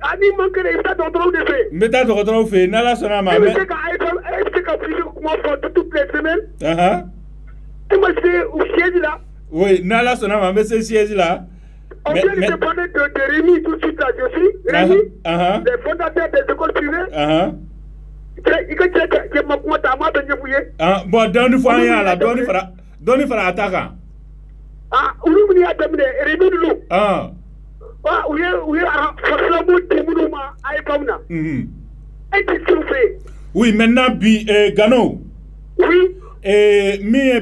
Speaker 3: Ani manqué il t'a docteur de fait.
Speaker 1: Mais t'as docteur fait Nala Sonama.
Speaker 3: Mais c'est qu'à comment faire toutes les semaines. Et moi c'est au siège là.
Speaker 1: Oui, Nala Sonama, mais c'est siège là.
Speaker 3: On vient de parler de Rémi tout de suite là, je suis Rémi, le fondateur des écoles privées.
Speaker 1: Bon, donne fois rien là, donne fera attaquant.
Speaker 3: Rémi Lou.
Speaker 1: Oui, maintenant, Gano.
Speaker 3: Oui.
Speaker 1: Mais,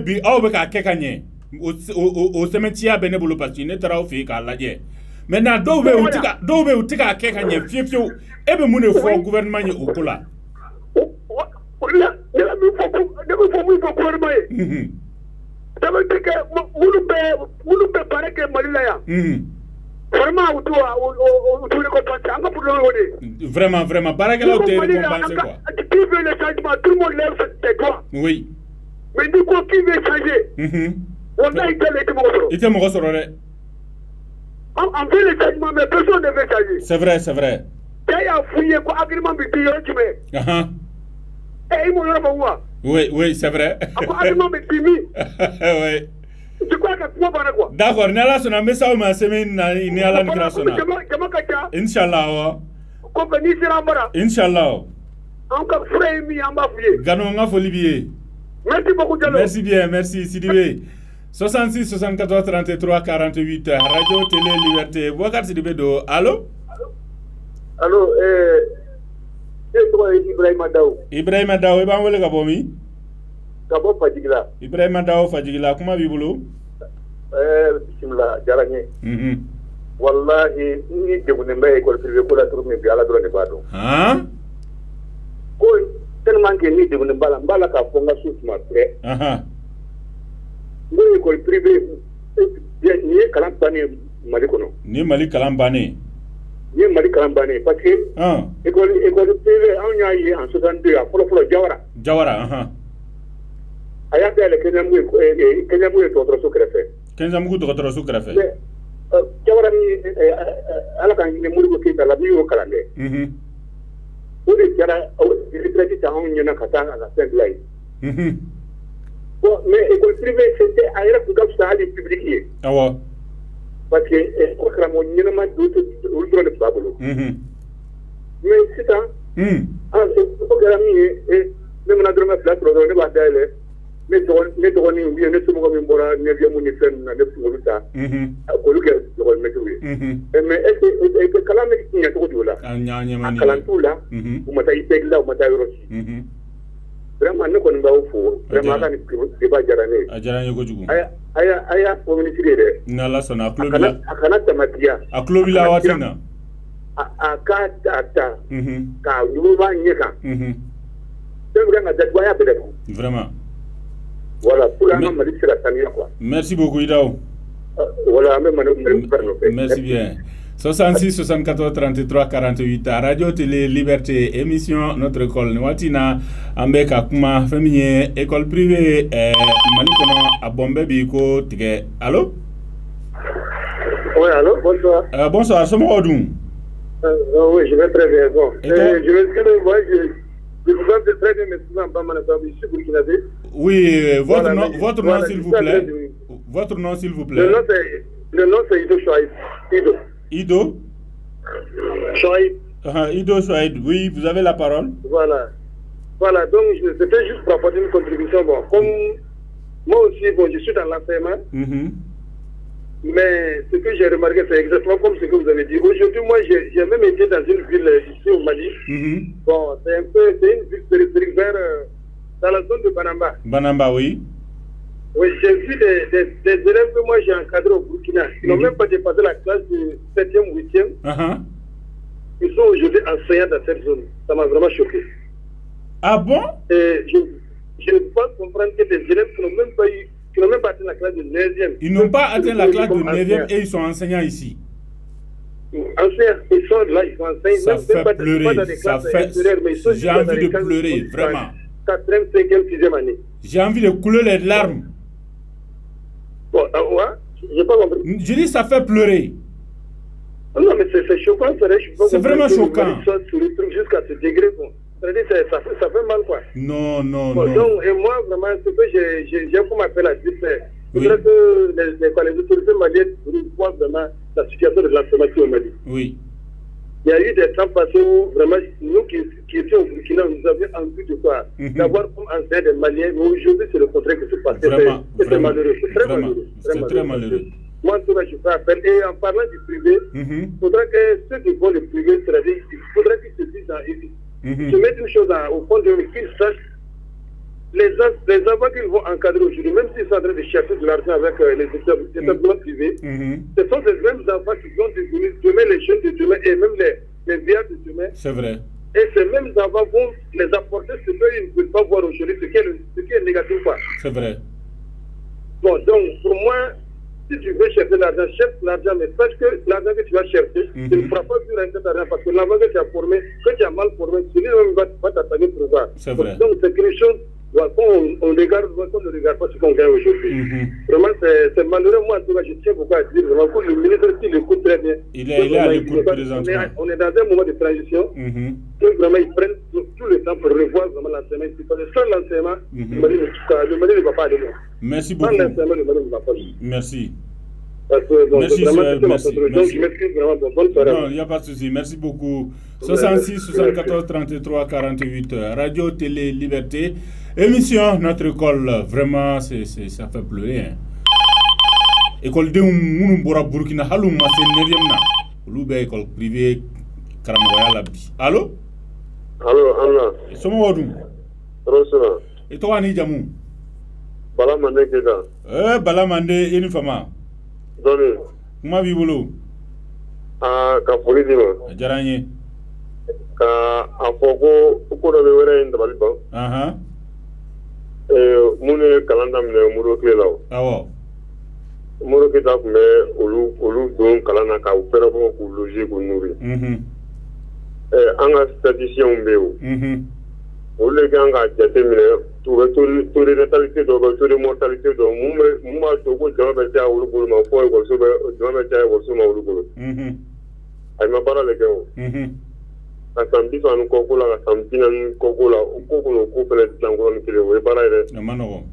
Speaker 1: au cimetière, Benebolo, parce qu'il n'est pas au fait qu'à la guerre. Maintenant, d'où au tika kekanye, fiefio, et be moune fort gouvernement au cola.
Speaker 3: Ça veut dire que vous paraît que Malilaya. Vraiment,
Speaker 1: Vraiment, Barakela, tu es récompensé quoi.
Speaker 3: Qui veut le changement? Tout le monde lève ses doigts.
Speaker 1: Oui.
Speaker 3: Mais du coup, qui veut changer? On a été les démocrates.
Speaker 1: Il était mon ressort.
Speaker 3: On fait le changement, mais personne ne veut changer.
Speaker 1: C'est vrai.
Speaker 3: Il y a fouillé quoi, agrément, mais tu es et il m'a dit,
Speaker 1: oui, c'est vrai.
Speaker 3: Agrément, mais tu
Speaker 1: oui.
Speaker 3: Tu crois que tu vas quoi?
Speaker 1: D'accord, Nala Sona, mais ça, on m'a semé, Nala Nigrasona. Inch'Allah. Inch'Allah.
Speaker 3: Encore frère, mi en bas fouillé.
Speaker 1: Gano, on a folie.
Speaker 3: Merci beaucoup, Diallo.
Speaker 1: Merci bien, merci, Sidibé. 66 74 33 48 Radio Télé Liberté. Bouakar Sidibé do. Allô?
Speaker 3: Allô, c'est toi Ibrahima Daou.
Speaker 1: Ibrahima Daou, et ben vous le gabomi?
Speaker 3: Gabo Fadjigila.
Speaker 1: Ibrahima Daou Fadjigila, comment vivez-vous?
Speaker 3: Bismillah, Jaranye. Wallahi, ni demunemba école privée ko la tourne bi ala drone bado. Ko tellement que ni demunemba mbala ka fonga soutma près. Ni école privée ni kalambane Mali kono.
Speaker 1: Ni Mali kalambane.
Speaker 3: Ni Mali kalambane parce que école privée on y a eu en 62 à folo Jawara. Aya bele Kenyamu to so krefe.
Speaker 1: Kenyamu to so krefe.
Speaker 3: Jawara ni ala kan ni muri ko kita la biyo kalande. O de jara o retraité ta on nyana kata ala senglay. Bon mais école privée c'était ayra ku gafsa ali public.
Speaker 1: Awa.
Speaker 3: Parce que ko kra mo nyana ma do le babolo. Mais c'est ça. C'est programme même na drama flat pro ne ba dale. Ne dogoni bien ne sumo ko mbora ne viamu ni fen na def ngolu ta ko lu ke dogon me tuwi mais est que kala me ki nyato ko dula
Speaker 1: nya mani
Speaker 3: kala tula u mata ipegla u mata yorosi vraiment ne kɔni b'aw fo vraiment ka ni débat diyara ne ye.
Speaker 1: A diyara n ye kojugu.
Speaker 3: a y'a fɔ ministre ye dɛ.
Speaker 1: n'Ala sɔnna a tulo b'i la.
Speaker 3: a kana tamatiya.
Speaker 1: a tulo b'i la waati in na.
Speaker 3: a k'a ta k'a ɲumanba ɲɛ kan. fɛn bɛ kan ka datugu a y'a bɛɛ datugu.
Speaker 1: vraiment.
Speaker 3: voilà pour an ka Mali bɛ se ka sanuya quoi.
Speaker 1: merci beaucoup Idaho.
Speaker 3: voilà an bɛ Mali nɔfɛ.
Speaker 1: merci bien. 66 64 33 48 radio télé liberté émission notre école Watina ambeka kuma famille école privée Mali kono a bombe bi ko tige allô.
Speaker 3: Oui, allô, bonsoir.
Speaker 1: Bonsoir, somo odun.
Speaker 3: Oui, je vais très bien. Bon, je vais moi je vous entends très bien, mais souvent pas mal de ici burkinabé.
Speaker 1: Oui, votre nom s'il vous plaît. Votre nom s'il vous plaît.
Speaker 3: Le nom c'est Ido Chouaïd.
Speaker 1: Ido
Speaker 3: Chouaïd.
Speaker 1: Ido Chouaïd, oui, vous avez la parole.
Speaker 3: Voilà, donc c'était juste pour apporter une contribution. Bon, comme moi aussi, bon, je suis dans l'enseignement, mais ce que j'ai remarqué, c'est exactement comme ce que vous avez dit. Aujourd'hui, moi, j'ai même été dans une ville ici au Mali. Bon, c'est une ville périphérique vers dans la zone de Banamba.
Speaker 1: Banamba, oui.
Speaker 3: Oui, j'ai vu des élèves que moi j'ai encadrés au Burkina. Ils n'ont même pas dépassé la classe de 7e, 8e. Ils sont aujourd'hui enseignants dans cette zone. Ça m'a vraiment choqué.
Speaker 1: Ah bon?
Speaker 3: Et je ne peux pas comprendre que des élèves qui n'ont même pas atteint la classe de 9e.
Speaker 1: Ils n'ont pas atteint la classe de 9e et ils sont enseignants ici.
Speaker 3: Enseignants, ils sont là, ils sont enseignants.
Speaker 1: Ça fait pleurer. Ça fait... J'ai envie de pleurer, vraiment.
Speaker 3: 4e, 5e, 6e année.
Speaker 1: J'ai envie de couler les larmes.
Speaker 3: Bon, ouais, j'ai pas compris.
Speaker 1: Je dis ça fait pleurer.
Speaker 3: Non, mais c'est choquant,
Speaker 1: c'est vraiment choquant.
Speaker 3: Jusqu'à ce degré, bon. Ça fait mal, quoi.
Speaker 1: Non.
Speaker 3: Donc, et moi, vraiment, ce que j'ai comme appel à dire, c'est que les autorités maliennes voient vraiment la situation de l'enseignement au Mali.
Speaker 1: Oui.
Speaker 3: Il y a eu des temps passés où, vraiment, nous qui étions au Burkina, nous avions envie de quoi d'avoir comme enseignants des Maliens, mais aujourd'hui, c'est le contraire qui se passe. C'est malheureux.
Speaker 1: C'est très malheureux.
Speaker 3: Moi, en tout cas, je fais appel. Et en parlant du privé, il faudra que ceux qui vont le privé, c'est-à-dire, il faudra qu'ils se disent, se mettre une chose au fond de qu'ils sachent les enfants qu'ils vont encadrer aujourd'hui, même s'ils sont en train de chercher de l'argent avec les établissements privés, ce sont ces mêmes enfants qui vont devenir demain les jeunes de demain et même les vieillards de demain.
Speaker 1: C'est vrai.
Speaker 3: Et ces mêmes enfants vont les apporter ce qu'ils ne peuvent pas voir aujourd'hui, ce qui est négatif.
Speaker 1: C'est vrai.
Speaker 3: Bon, donc pour moi, si tu veux chercher l'argent, cherche l'argent, mais sache que l'argent que tu vas chercher, tu ne feras pas sur cet argent parce que l'enfant que tu as formé, que tu as mal formé, celui-là va t'attaquer pour voir.
Speaker 1: C'est vrai.
Speaker 3: Donc c'est quelque chose. On ne regarde pas ce qu'on gagne aujourd'hui. Vraiment, c'est malheureux. Moi, en tout cas, je tiens beaucoup à dire vraiment que le ministre, s'il écoute très bien,
Speaker 1: il est à l'écoute présentement.
Speaker 3: On est dans un moment de transition. Que vraiment, ils prennent tout le temps pour revoir vraiment l'enseignement. Parce que sans l'enseignement, le Mali ne va pas aller loin.
Speaker 1: Merci beaucoup.
Speaker 3: Sans l'enseignement, le Mali ne va pas aller loin.
Speaker 1: Merci.
Speaker 3: Parce que, donc,
Speaker 1: merci.
Speaker 3: Donc, je m'excuse vraiment pour bonne soirée.
Speaker 1: Non, il n'y a pas de souci. Merci beaucoup. 66 74 33 48 Radio Télé Liberté. Émission Notre École. Vraiment, ça fait pleurer. Hein. École de Mounoubora Burkina Haloum, c'est 9e na. Loube école privée Karamoya Labi. Allô?
Speaker 3: Allô, Anna.
Speaker 1: Somo Wadou.
Speaker 3: Rosela.
Speaker 1: Et toi, Ani Jamou?
Speaker 3: Balamande Keda.
Speaker 1: Balamande, Enifama.
Speaker 3: Doni.
Speaker 1: Comment vivez-vous?
Speaker 3: Ka foli di ma.
Speaker 1: Jaranye.
Speaker 3: Ka afoko ko do be were ndabali ba. Mune kalanda mine muro klela.
Speaker 1: Awo.
Speaker 3: Muro kita kumbe olu don kalana ka opera bo ku loger ko nuri. Anga statisticien mbeo. Ole ganga jate mine to de natalité do to de mortalité do muma to ko jama ta olu bulu ma fo ko so be jama ta ko so ma olu bulu. Ay ma bara le ko. Asambi so anu koko la asambi nan koko la koko no ko pele tango ni kile we bara ire
Speaker 1: amano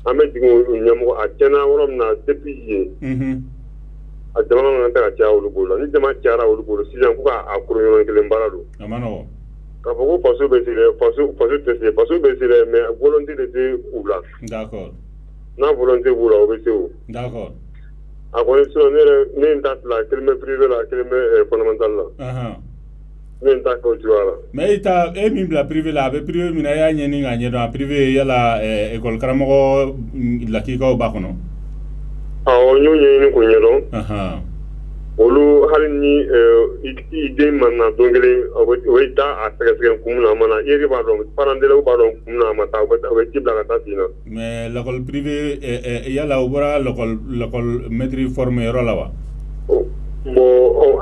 Speaker 3: ame dingo nyamo atena worom na depuis a jama na ta cha olu bulu ni jama cha olu bulu si jan ko a kuro yo kile mbara do
Speaker 1: amano
Speaker 3: ka foko faso be sire faso be sire mais volonté de oula. D'accord. Na volonté oula o be se o. D'accord. A ko so ne nda la kelme privé la kelme fondamental la.
Speaker 1: mais ita e min bla privé la be privé mina ya nyeni nga nyedo privé yala école karamo la kiko ba kono
Speaker 5: nyonyi ni ko nyedo olu halini ide manna dongele weta asega kumuna mana yeri ba do parandele ba do kumuna mata o tibla kata sina
Speaker 1: mais l'école privée yala obora l'école maîtrise formé rolawa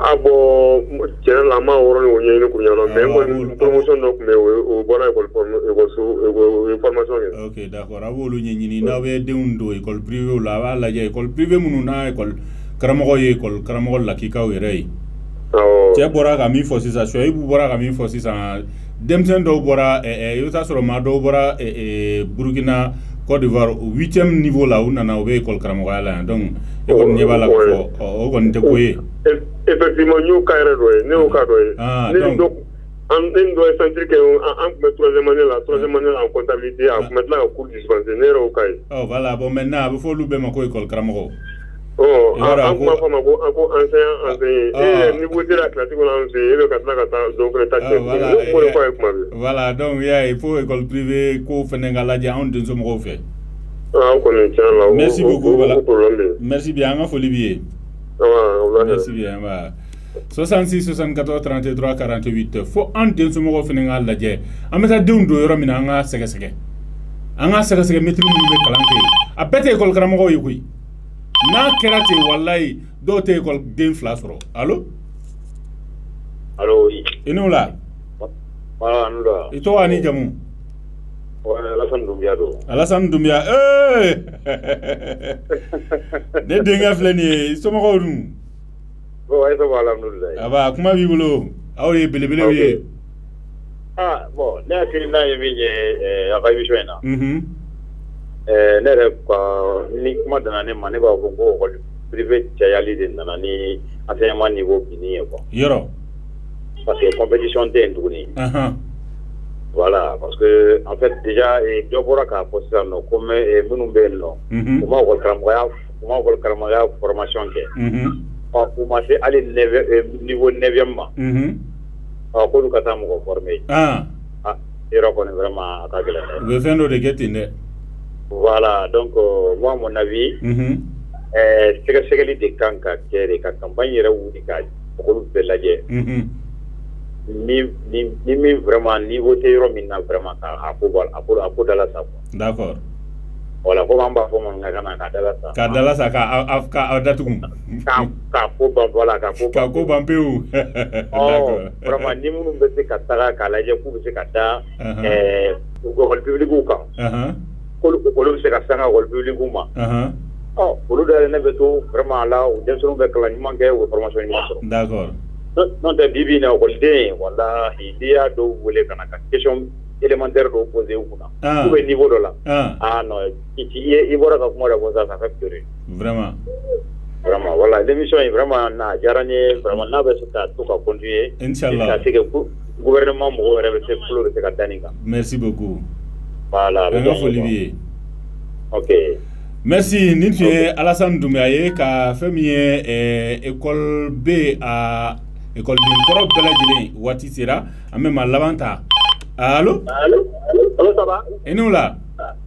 Speaker 5: abo tiens la ma woro ni nyeni ko nyalo mais promotion donc mais o bona école formation
Speaker 1: OK d'accord abolu nyini na we deundo école privée la wala je école privée mununa école karamo école karamo la kika werei tie bora ga mi force sa so ibu bora ga mi force sa demten do bora yuta soro ma do bora Burkina Côte d'Ivoire 8e niveau là on na obe école karamo la donc école nyebala ko o gon te koye
Speaker 5: effectivement ñu kayre doy ne o ka doy donc on doit sentir que en troisième année en comptabilité à mettre là au cours dispensaire au kay
Speaker 1: voilà bon maintenant il faut louber ma ko école karamo
Speaker 5: encore enseignant niveau de la classe on enseigne le kata donc le tâche
Speaker 1: voilà donc il faut école privée ko fenenga la ja on de so mo fait
Speaker 5: merci
Speaker 1: beaucoup voilà merci bien nga foli bié merci bien ba 66 74 33 48 faut en de so mo fenenga la je ameta deundo yoro mina nga sege metri mu be kalanke a bete école karamo yi kuy na kerate wallahi do te école den flasro allo
Speaker 6: oui
Speaker 1: ino la
Speaker 6: wala nda
Speaker 1: ito ani jamu
Speaker 6: wala Alassane Doumbia
Speaker 1: de denga fleni so mo ko dum
Speaker 6: ay so wala alhamdulillah
Speaker 1: aba kuma bi bolo awre belebele wi
Speaker 6: bon na kiri na yeminye akaibisho ena nere kwa ni kuma dana ne mane ba ko privé chayali de nana ni enseignement niveau bini quoi
Speaker 1: yoro
Speaker 6: parce que compétition de nduni voilà parce que en fait déjà jobora ka poster no comme munumbe no kuma ko kramaya formation ke pour marcher aller niveau 9e ma ko du kata mo ko former ero ko vraiment akagela
Speaker 1: we fendo de getine.
Speaker 6: Voilà, donc moi, à mon avis, c'est des canca qui est la campagne républicaine pour le lager. Ni vraiment niveau théorie maintenant vraiment à pour la savoir.
Speaker 1: D'accord.
Speaker 6: Voilà, comment on va faire mon gars
Speaker 1: Kadala sa ka datum.
Speaker 6: Ka voilà ka
Speaker 1: ko bampeu.
Speaker 6: D'accord. Vraiment ni mun be se katara kala je ku be se kata ko public ko kan. Olu se ka sanga wal public ma olu da ne beto vraiment là ou den sunu be kala nyuma ke o formation ni maso
Speaker 1: d'accord
Speaker 6: non de bibi na ko de wala idea do wole kana ka question élémentaire do poser ou kuna ou niveau do la non i bora ka kuma da ko ça factory
Speaker 1: vraiment
Speaker 6: voilà l'émission est vraiment na jarane vraiment na be ça tout ka continuer
Speaker 1: inchallah
Speaker 6: c'est que gouvernement mo rebe se flou de ka daninga
Speaker 1: merci beaucoup.
Speaker 6: Voilà,
Speaker 1: Olivier.
Speaker 6: OK.
Speaker 1: Merci. Nous sommes Alassane Doumbia qui a fait école B à école de Koro Beladjili Wati Sera à même à Lavanta. Allô?
Speaker 3: Allô, ça va?
Speaker 1: Et nous là?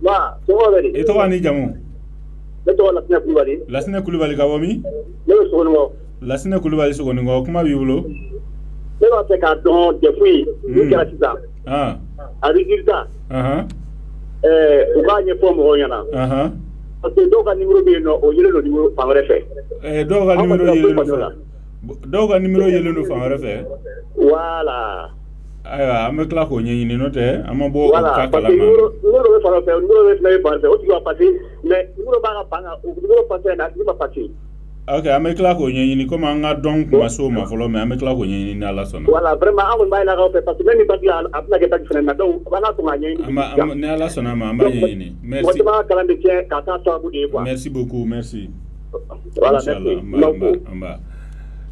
Speaker 3: Wa, c'est moi Veri.
Speaker 1: Et toi ni jamu?
Speaker 3: Toi Lasina Koulibaly.
Speaker 1: Lasina Koulibaly kawomi?
Speaker 3: Le sogongo.
Speaker 1: Lasina Koulibaly sogongo kuma bibulo?
Speaker 3: Ne va faire un don depuis ni kala sisa. A résultat. Ou gagne pour mo yana. Parce que donc numéro bi no o yele no numéro fa refé.
Speaker 1: Donc numéro yele no fa. Donc numéro yele no fa refé.
Speaker 3: Voilà.
Speaker 1: Aya amekla ko nyi ni note amabo
Speaker 3: ka kala ma. Numéro be fa refé, numéro be play par o ti va passer mais numéro ba banga o numéro passer na ni ba passer.
Speaker 1: OK amekla ko nyi ni comme nga donc maso ma folo mais amekla ko nyi ni ala sona.
Speaker 3: Voilà vraiment on va la refé parce que même pas la apna ke tak fena donc bana ko nyi.
Speaker 1: Ama ne ala sona ma amba nyi ni. Merci. Merci beaucoup, merci.
Speaker 3: Voilà,
Speaker 1: merci. Amba.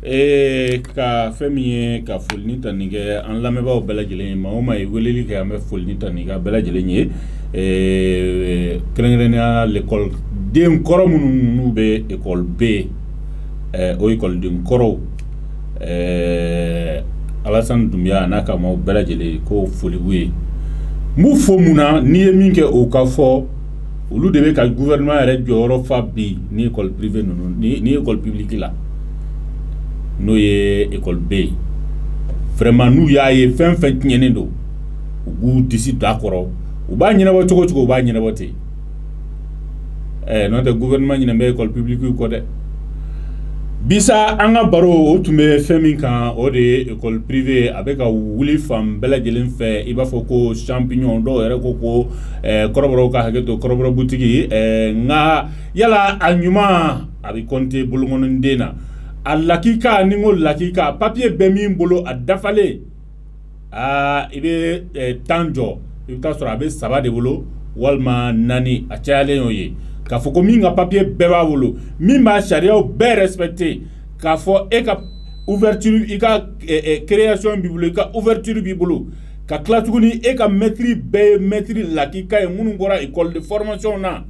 Speaker 1: Ka femi ka fulni tanige an lameba o belajele ma o mai weleli ka me fulni taniga belajele nye krengrena l'école den koro munu be école B o école den koro Alassane Doumbia n'a ka maaw bɛɛ lajɛlen ko foli b'u ye. M'u fo mun na n'i ye min kɛ o ka fɔ olu de bɛ ka gouvernement yɛrɛ jɔyɔrɔ fa bi ni école privée ninnu ni école publique la n'o ye école B ye. Vraiment n'u y'a ye fɛn fɛn tiɲɛnen don u b'u disi don a kɔrɔ u b'a ɲɛnabɔ cogo cogo u b'a ɲɛnabɔ ten. N'o tɛ gouvernement ɲinɛ bɛ école publique kɔ dɛ. Bisa an ka baro o tun bɛ fɛn min kan o de ye école privée a bɛ ka wuli fan bɛɛ lajɛlen fɛ i b'a fɔ ko champignon dɔw yɛrɛ ko kɔrɔbɔrɔw ka hakɛ to kɔrɔbɔrɔ butigi nka yala a ɲuman a bɛ compter bolokɔniden na a lakika ni ko lakika papier bɛ min bolo a dafalen i bɛ temps jɔ i bɛ taa sɔrɔ a bɛ 3 de bolo walima 4 a cayalen y'o ye. K'a fɔ ko min ka papier bɛɛ b'a bolo min b'a sariyaw bɛɛ respecté k'a fɔ e ka ouverture i ka création b'i bolo i ka ouverture b'i bolo ka tila tuguni e ka maîtrise bɛɛ ye maîtrise lakika ye minnu bɔra école de formation na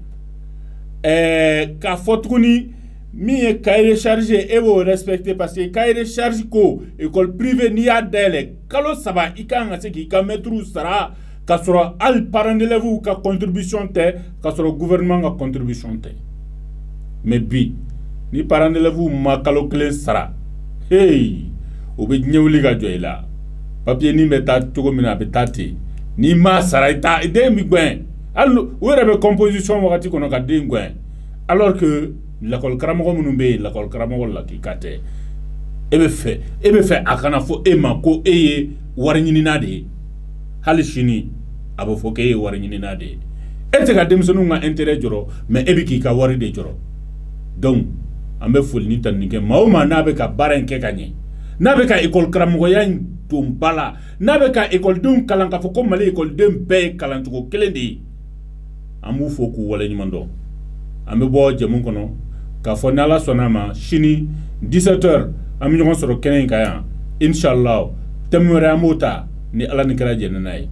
Speaker 1: k'a fɔ tuguni min ye cahier de charge e b'o respecté parce que cahier de charge ko école privée n'i y'a dayɛlɛ kalo 3 i kan ka se k'i ka maître sara k'a sɔrɔ hali parents d'élèves ka contribution tɛ k'a sɔrɔ gouvernement ka contribution tɛ mais bi ni parents d'élèves ma kalo 1 sara hey o bɛ ɲɛwuli ka jɔ i la papier nin bɛ taa cogo min na a bɛ taa ten n'i ma sara i den bɛ gɛn hali o yɛrɛ bɛ composition wagati kɔnɔ ka den gɛn alors que lakɔli karamɔgɔ minnu bɛ yen lakɔli karamɔgɔ lakika tɛ e bɛ fɛ a kana fɔ e ma ko e ye wari ɲinina de ye. Hali sini a bɛ fɔ k'e ye wari ɲinina de ye e tɛ ka denmisɛnninw ka intérêt jɔrɔ mais e bɛ k'i ka wari de jɔrɔ donc an bɛ foli ni tanuni kɛ maa o maa n'a bɛ ka baara in kɛ ka ɲɛ n'a bɛ ka école karamɔgɔya in don ba la n'a bɛ ka écoledenw kalan k'a fɔ ko Mali écoleden bɛɛ ye kalancogo kelen de ye an b'u fo k'u waleɲuman dɔn an bɛ bɔ jɛmu kɔnɔ k'a fɔ ni Ala sɔnn'a ma sini 17h an bɛ ɲɔgɔn sɔrɔ kɛnɛ in kan yan inchallah thème wɛrɛ an b'o ta ni Ala ni kira jɛnna n'a ye.